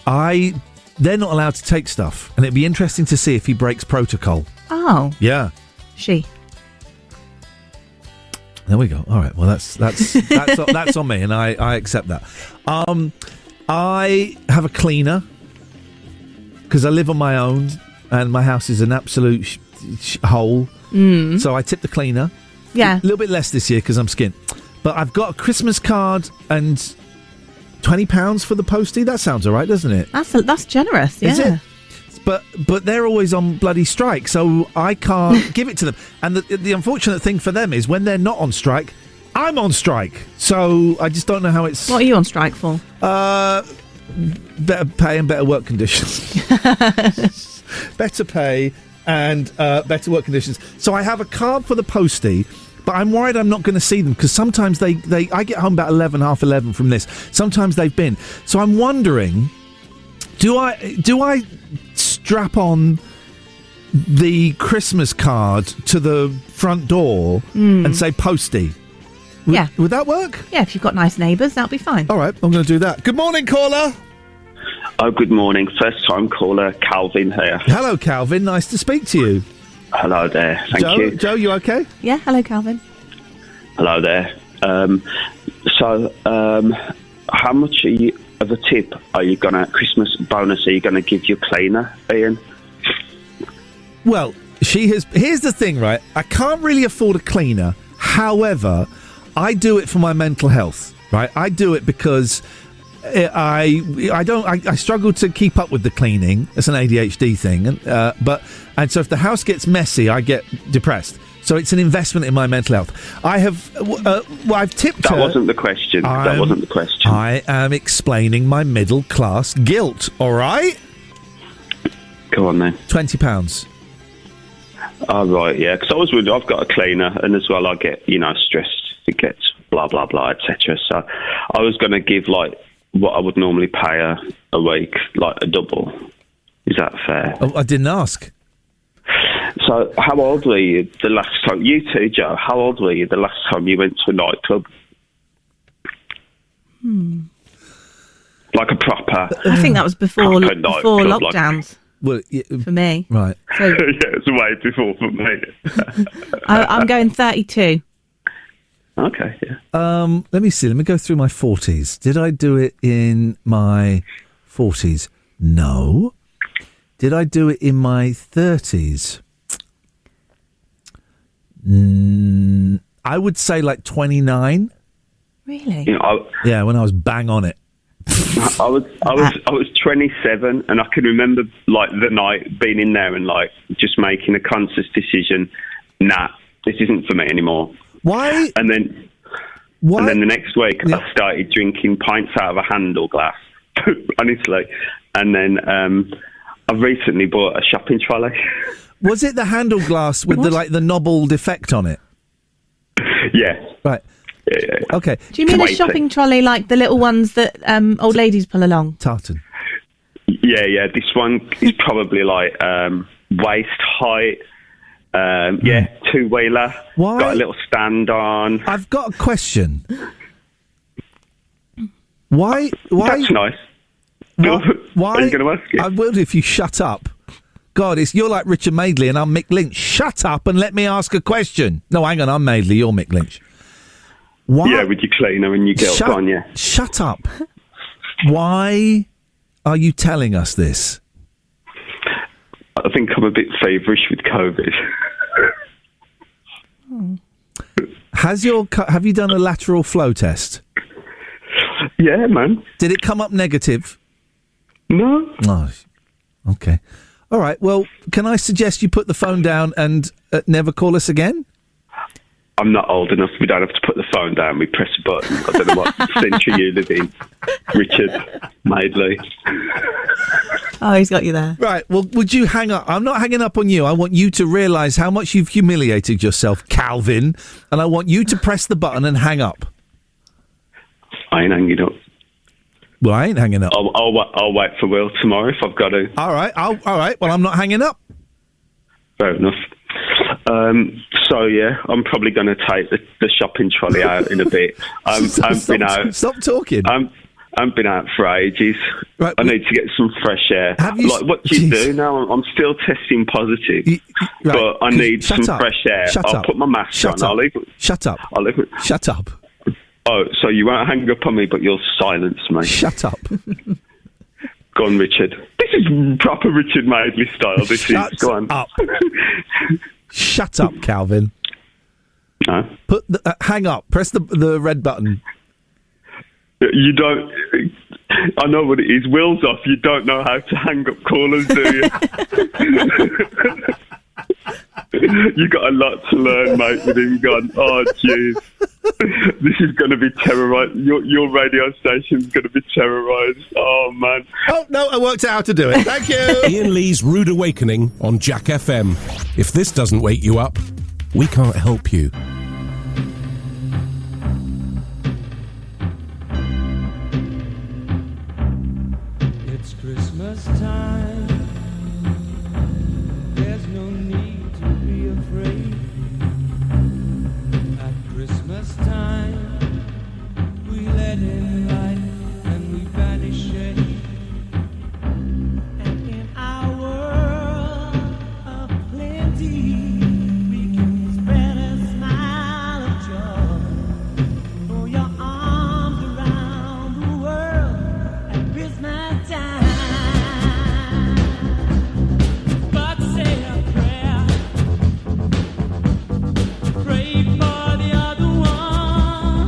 they're not allowed to take stuff, and it'd be interesting to see if he breaks protocol. Oh. Yeah. She. There we go. All right. Well, that's that's on me, and I accept that. I have a cleaner because I live on my own, and my house is an absolute hole. So I tip the cleaner. Yeah. A little bit less this year because I'm skint, but I've got a Christmas card and £20 for the postie. That sounds all right, doesn't it? That's generous. Yeah. Is it? But they're always on bloody strike, so I can't give it to them. And the unfortunate thing for them is when they're not on strike, I'm on strike. So I just don't know how it's... What are you on strike for? Better pay and better work conditions. Better pay and better work conditions. So I have a card for the postie, but I'm worried I'm not going to see them because sometimes I get home about 11, half 11 from this. Sometimes they've been. So I'm wondering, do I strap on the Christmas card to the front door and say postie? Would that work? Yeah, if you've got nice neighbours, that'll be fine. All right, I'm going to do that. Good morning, caller. Oh, good morning. First time caller, Calvin here. Hello, Calvin. Nice to speak to you. Hello there. Thank you. Joe, you okay? Yeah, hello, Calvin. Hello there. How much of a tip are you Christmas bonus are you gonna give your cleaner, Ian? Well, here's the thing, right? I can't really afford a cleaner. However, I do it for my mental health, right? I do it because I struggle to keep up with the cleaning. It's an ADHD thing, and so if the house gets messy, I get depressed. So it's an investment in my mental health. I've tipped That her. wasn't the question. That wasn't the question. I am explaining my middle class guilt. All right. Go on then. £20. Oh, right, yeah. Because I've got a cleaner, and as well I get, stressed. It gets blah, blah, blah, etc. So I was going to give, like, what I would normally pay a week, like a double. Is that fair? Oh, I didn't ask. So how old were you the last time? You too, Joe. How old were you the last time you went to a nightclub? Like a proper... I think that was before lockdowns. Well, for me. Right. So, yeah, it's way before for me. I'm going 32. Okay, yeah. Let me see. Let me go through my 40s. Did I do it in my 40s? No. Did I do it in my 30s? I would say like 29. Really? Yeah, when I was bang on it. I was 27, and I can remember like the night being in there and like just making a conscious decision. Nah, this isn't for me anymore. Why? And then the next week I started drinking pints out of a handle glass honestly. And then I've recently bought a shopping trolley. Was it the handle glass with the knobbled effect on it? Yeah. Right. Yeah. Okay. Do you mean a shopping trolley like the little ones that old ladies pull along? Tartan. Yeah. This one is probably like waist height. Two-wheeler. Why? Got a little stand on. I've got a question. Why? That's nice. Why? Are you going to ask it? I will if you shut up. God, you're like Richard Madeley and I'm Mick Lynch. Shut up and let me ask a question. No, hang on, I'm Madeley, you're Mick Lynch. Why? Yeah, with your cleaner and your girl on, yeah. Shut up. Why are you telling us this? I think I'm a bit feverish with COVID. Have you done a lateral flow test? Yeah, man. Did it come up negative? No. Oh, okay. All right. Well, can I suggest you put the phone down and never call us again? I'm not old enough. We don't have to put the phone down. We press a button. I don't know what century you live in. Richard Madeley. Oh, he's got you there. Right. Well, would you hang up? I'm not hanging up on you. I want you to realise how much you've humiliated yourself, Calvin, and I want you to press the button and hang up. I ain't hanging up. Well, I ain't hanging up. I'll wait for Will tomorrow if I've got to. All right. All right. Well, I'm not hanging up. Fair enough. So yeah, I'm probably going to take the shopping trolley out in a bit. Stop talking. I've been out for ages. Right, I need to get some fresh air. What do you do now? I'm still testing positive, but I need some fresh air. I'll put my mask on. I'll leave it. Shut up. I'll leave it. Shut up. Oh, so you won't hang up on me, but you'll silence me. Shut up. Go on, Richard. This is proper Richard Madeley style. Go on. Up. Shut up, Calvin. No. Hang up. Press the red button. You don't. I know what it is. Will's off. You don't know how to hang up callers, do you? You got a lot to learn, mate. With him gone. Oh, jeez. This is going to be terrorised. Your radio station's going to be terrorised. Oh, man. Oh, no, I worked out how to do it. Thank you. Iain Lee's Rude Awakening on Jack FM. If this doesn't wake you up, we can't help you. It's Christmas time. There's no need to be afraid. At Christmas time, we let in light and we banish shade. And in our world of plenty, we can spread a smile of joy. Throw your arms around the world at Christmas time. But say a prayer, pray for the other one.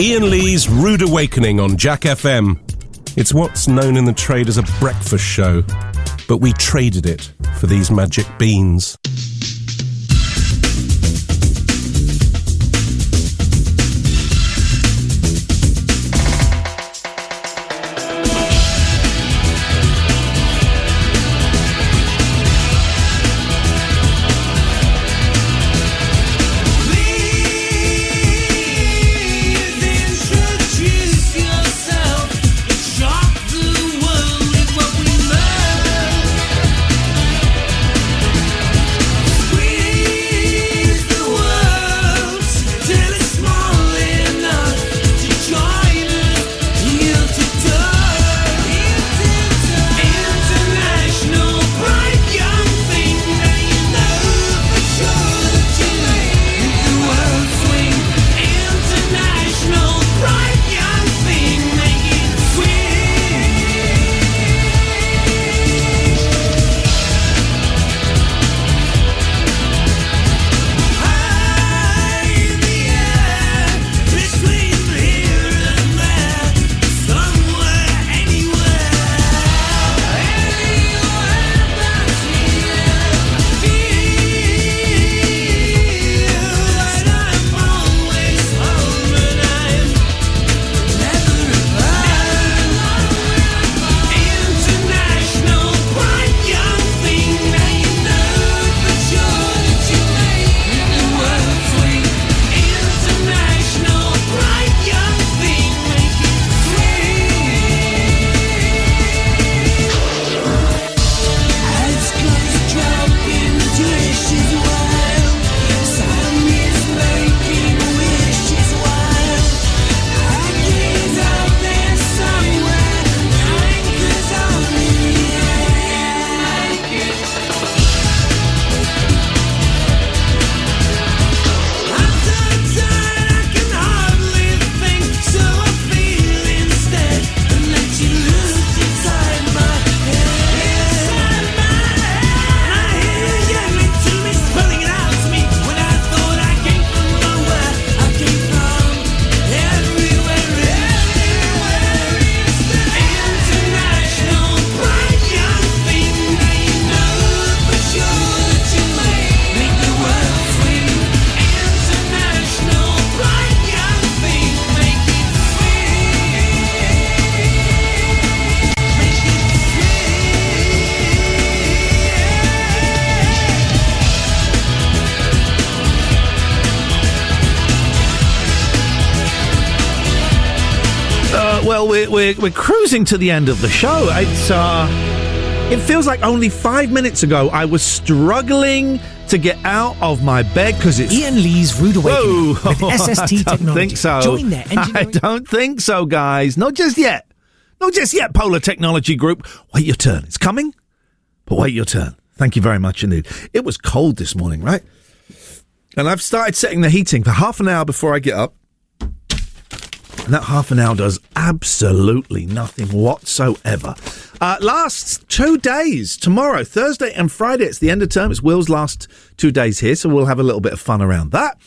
Iain Lee's Rude Awakening on Jack FM. It's what's known in the trade as a breakfast show, but we traded it for these magic beans. We're cruising to the end of the show. It feels like only 5 minutes ago I was struggling to get out of my bed because it's Iain Lee's Rude Awakening with SST I don't technology. think so. Join their engineering. I don't think so, guys. Not just yet. Not just yet, Polar Technology Group. Wait your turn. It's coming, but wait your turn. Thank you very much indeed. It was cold this morning, right? And I've started setting the heating for half an hour before I get up. And that half an hour does absolutely nothing whatsoever. Last 2 days, tomorrow, Thursday and Friday, it's the end of term. It's Will's last 2 days here, so we'll have a little bit of fun around that.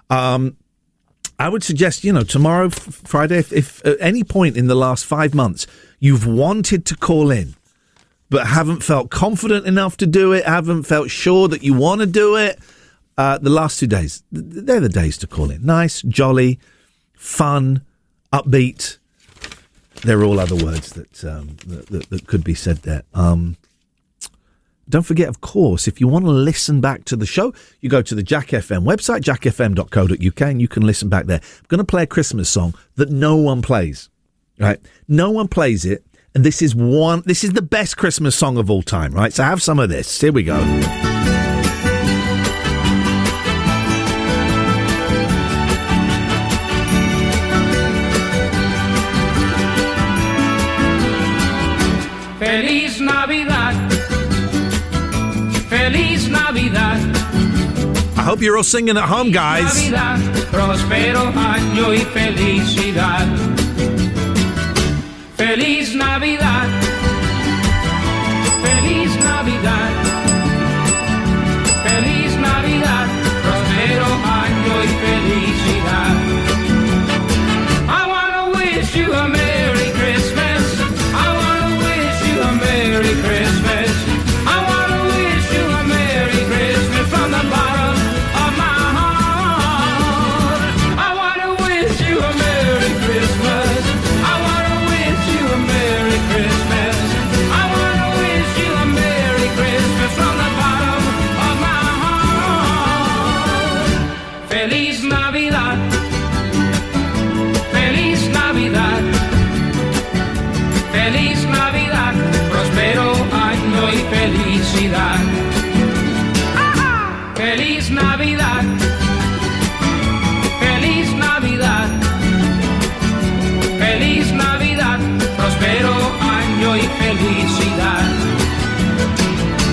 I would suggest, tomorrow, Friday, if at any point in the last 5 months you've wanted to call in, but haven't felt confident enough to do it, haven't felt sure that you want to do it, the last 2 days, they're the days to call in. Nice, jolly, fun, upbeat. They're all other words that could be said there. Don't forget, of course, if you want to listen back to the show, you go to the Jack FM website, jackfm.co.uk, and you can listen back there. I'm going to play a Christmas song that no one plays, right? No one plays it, and this is the best Christmas song of all time, right? So have some of this. Here we go. Feliz Navidad, Feliz Navidad. I hope you're all singing at home, guys. Navidad, próspero año y felicidad. Feliz Navidad, Feliz Navidad, Feliz Navidad, próspero año y felicidad. Feliz Navidad, próspero año y felicidad. Feliz Navidad, feliz Navidad, feliz Navidad, próspero año y felicidad.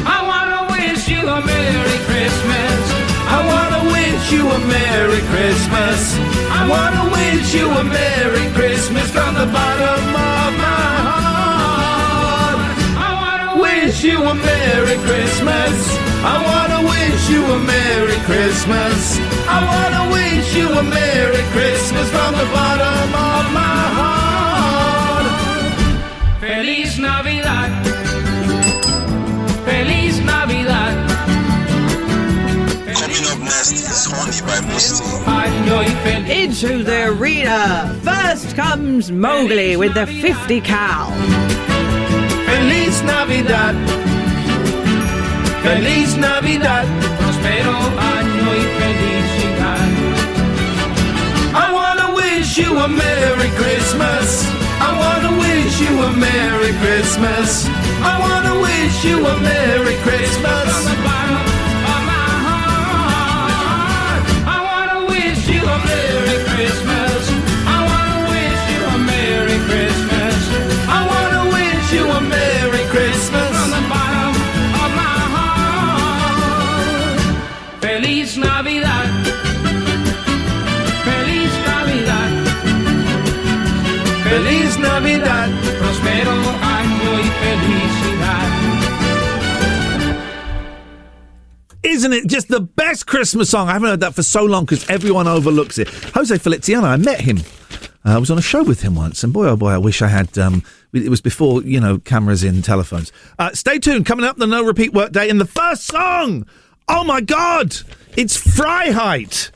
I wanna wish you a Merry Christmas. I wanna wish you a Merry Christmas. I wanna wish you a Merry Christmas from the bottom of my heart. I wanna wish you a Merry Christmas. I wanna wish you a Merry Christmas. I wanna wish you a Merry Christmas from the bottom of my heart. Feliz Navidad. Feliz Navidad. Coming up next is Honey by Musti. Into the arena. First comes Mowgli with the 50 cal. Feliz Navidad. Feliz Navidad. Prospero año y felicidad. I wanna wish you a Merry Christmas. I wanna wish you a Merry Christmas. I wanna wish you a Merry Christmas. From the bottom of my heart. I wanna wish you a Merry Christmas. I wanna wish you a Merry Christmas. I wanna wish you a Merry Christmas. From the bottom of my heart. Feliz Navidad. Feliz Navidad. Feliz Navidad. Prospero año y felicidad. Isn't it just the best Christmas song? I haven't heard that for so long because everyone overlooks it. Jose Feliciano, I met him. I was on a show with him once, and boy, oh boy, I wish I had... it was before, cameras in telephones. Stay tuned. Coming up, the No Repeat Workday, and the first song! Oh, my God! It's Freiheit!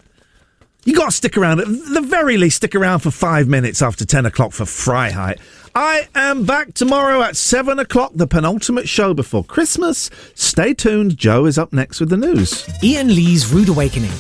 You got to stick around. At the very least, stick around for 5 minutes after 10 o'clock for Freiheit. I am back tomorrow at 7 o'clock, the penultimate show before Christmas. Stay tuned. Joe is up next with the news. Iain Lee's Rude Awakening.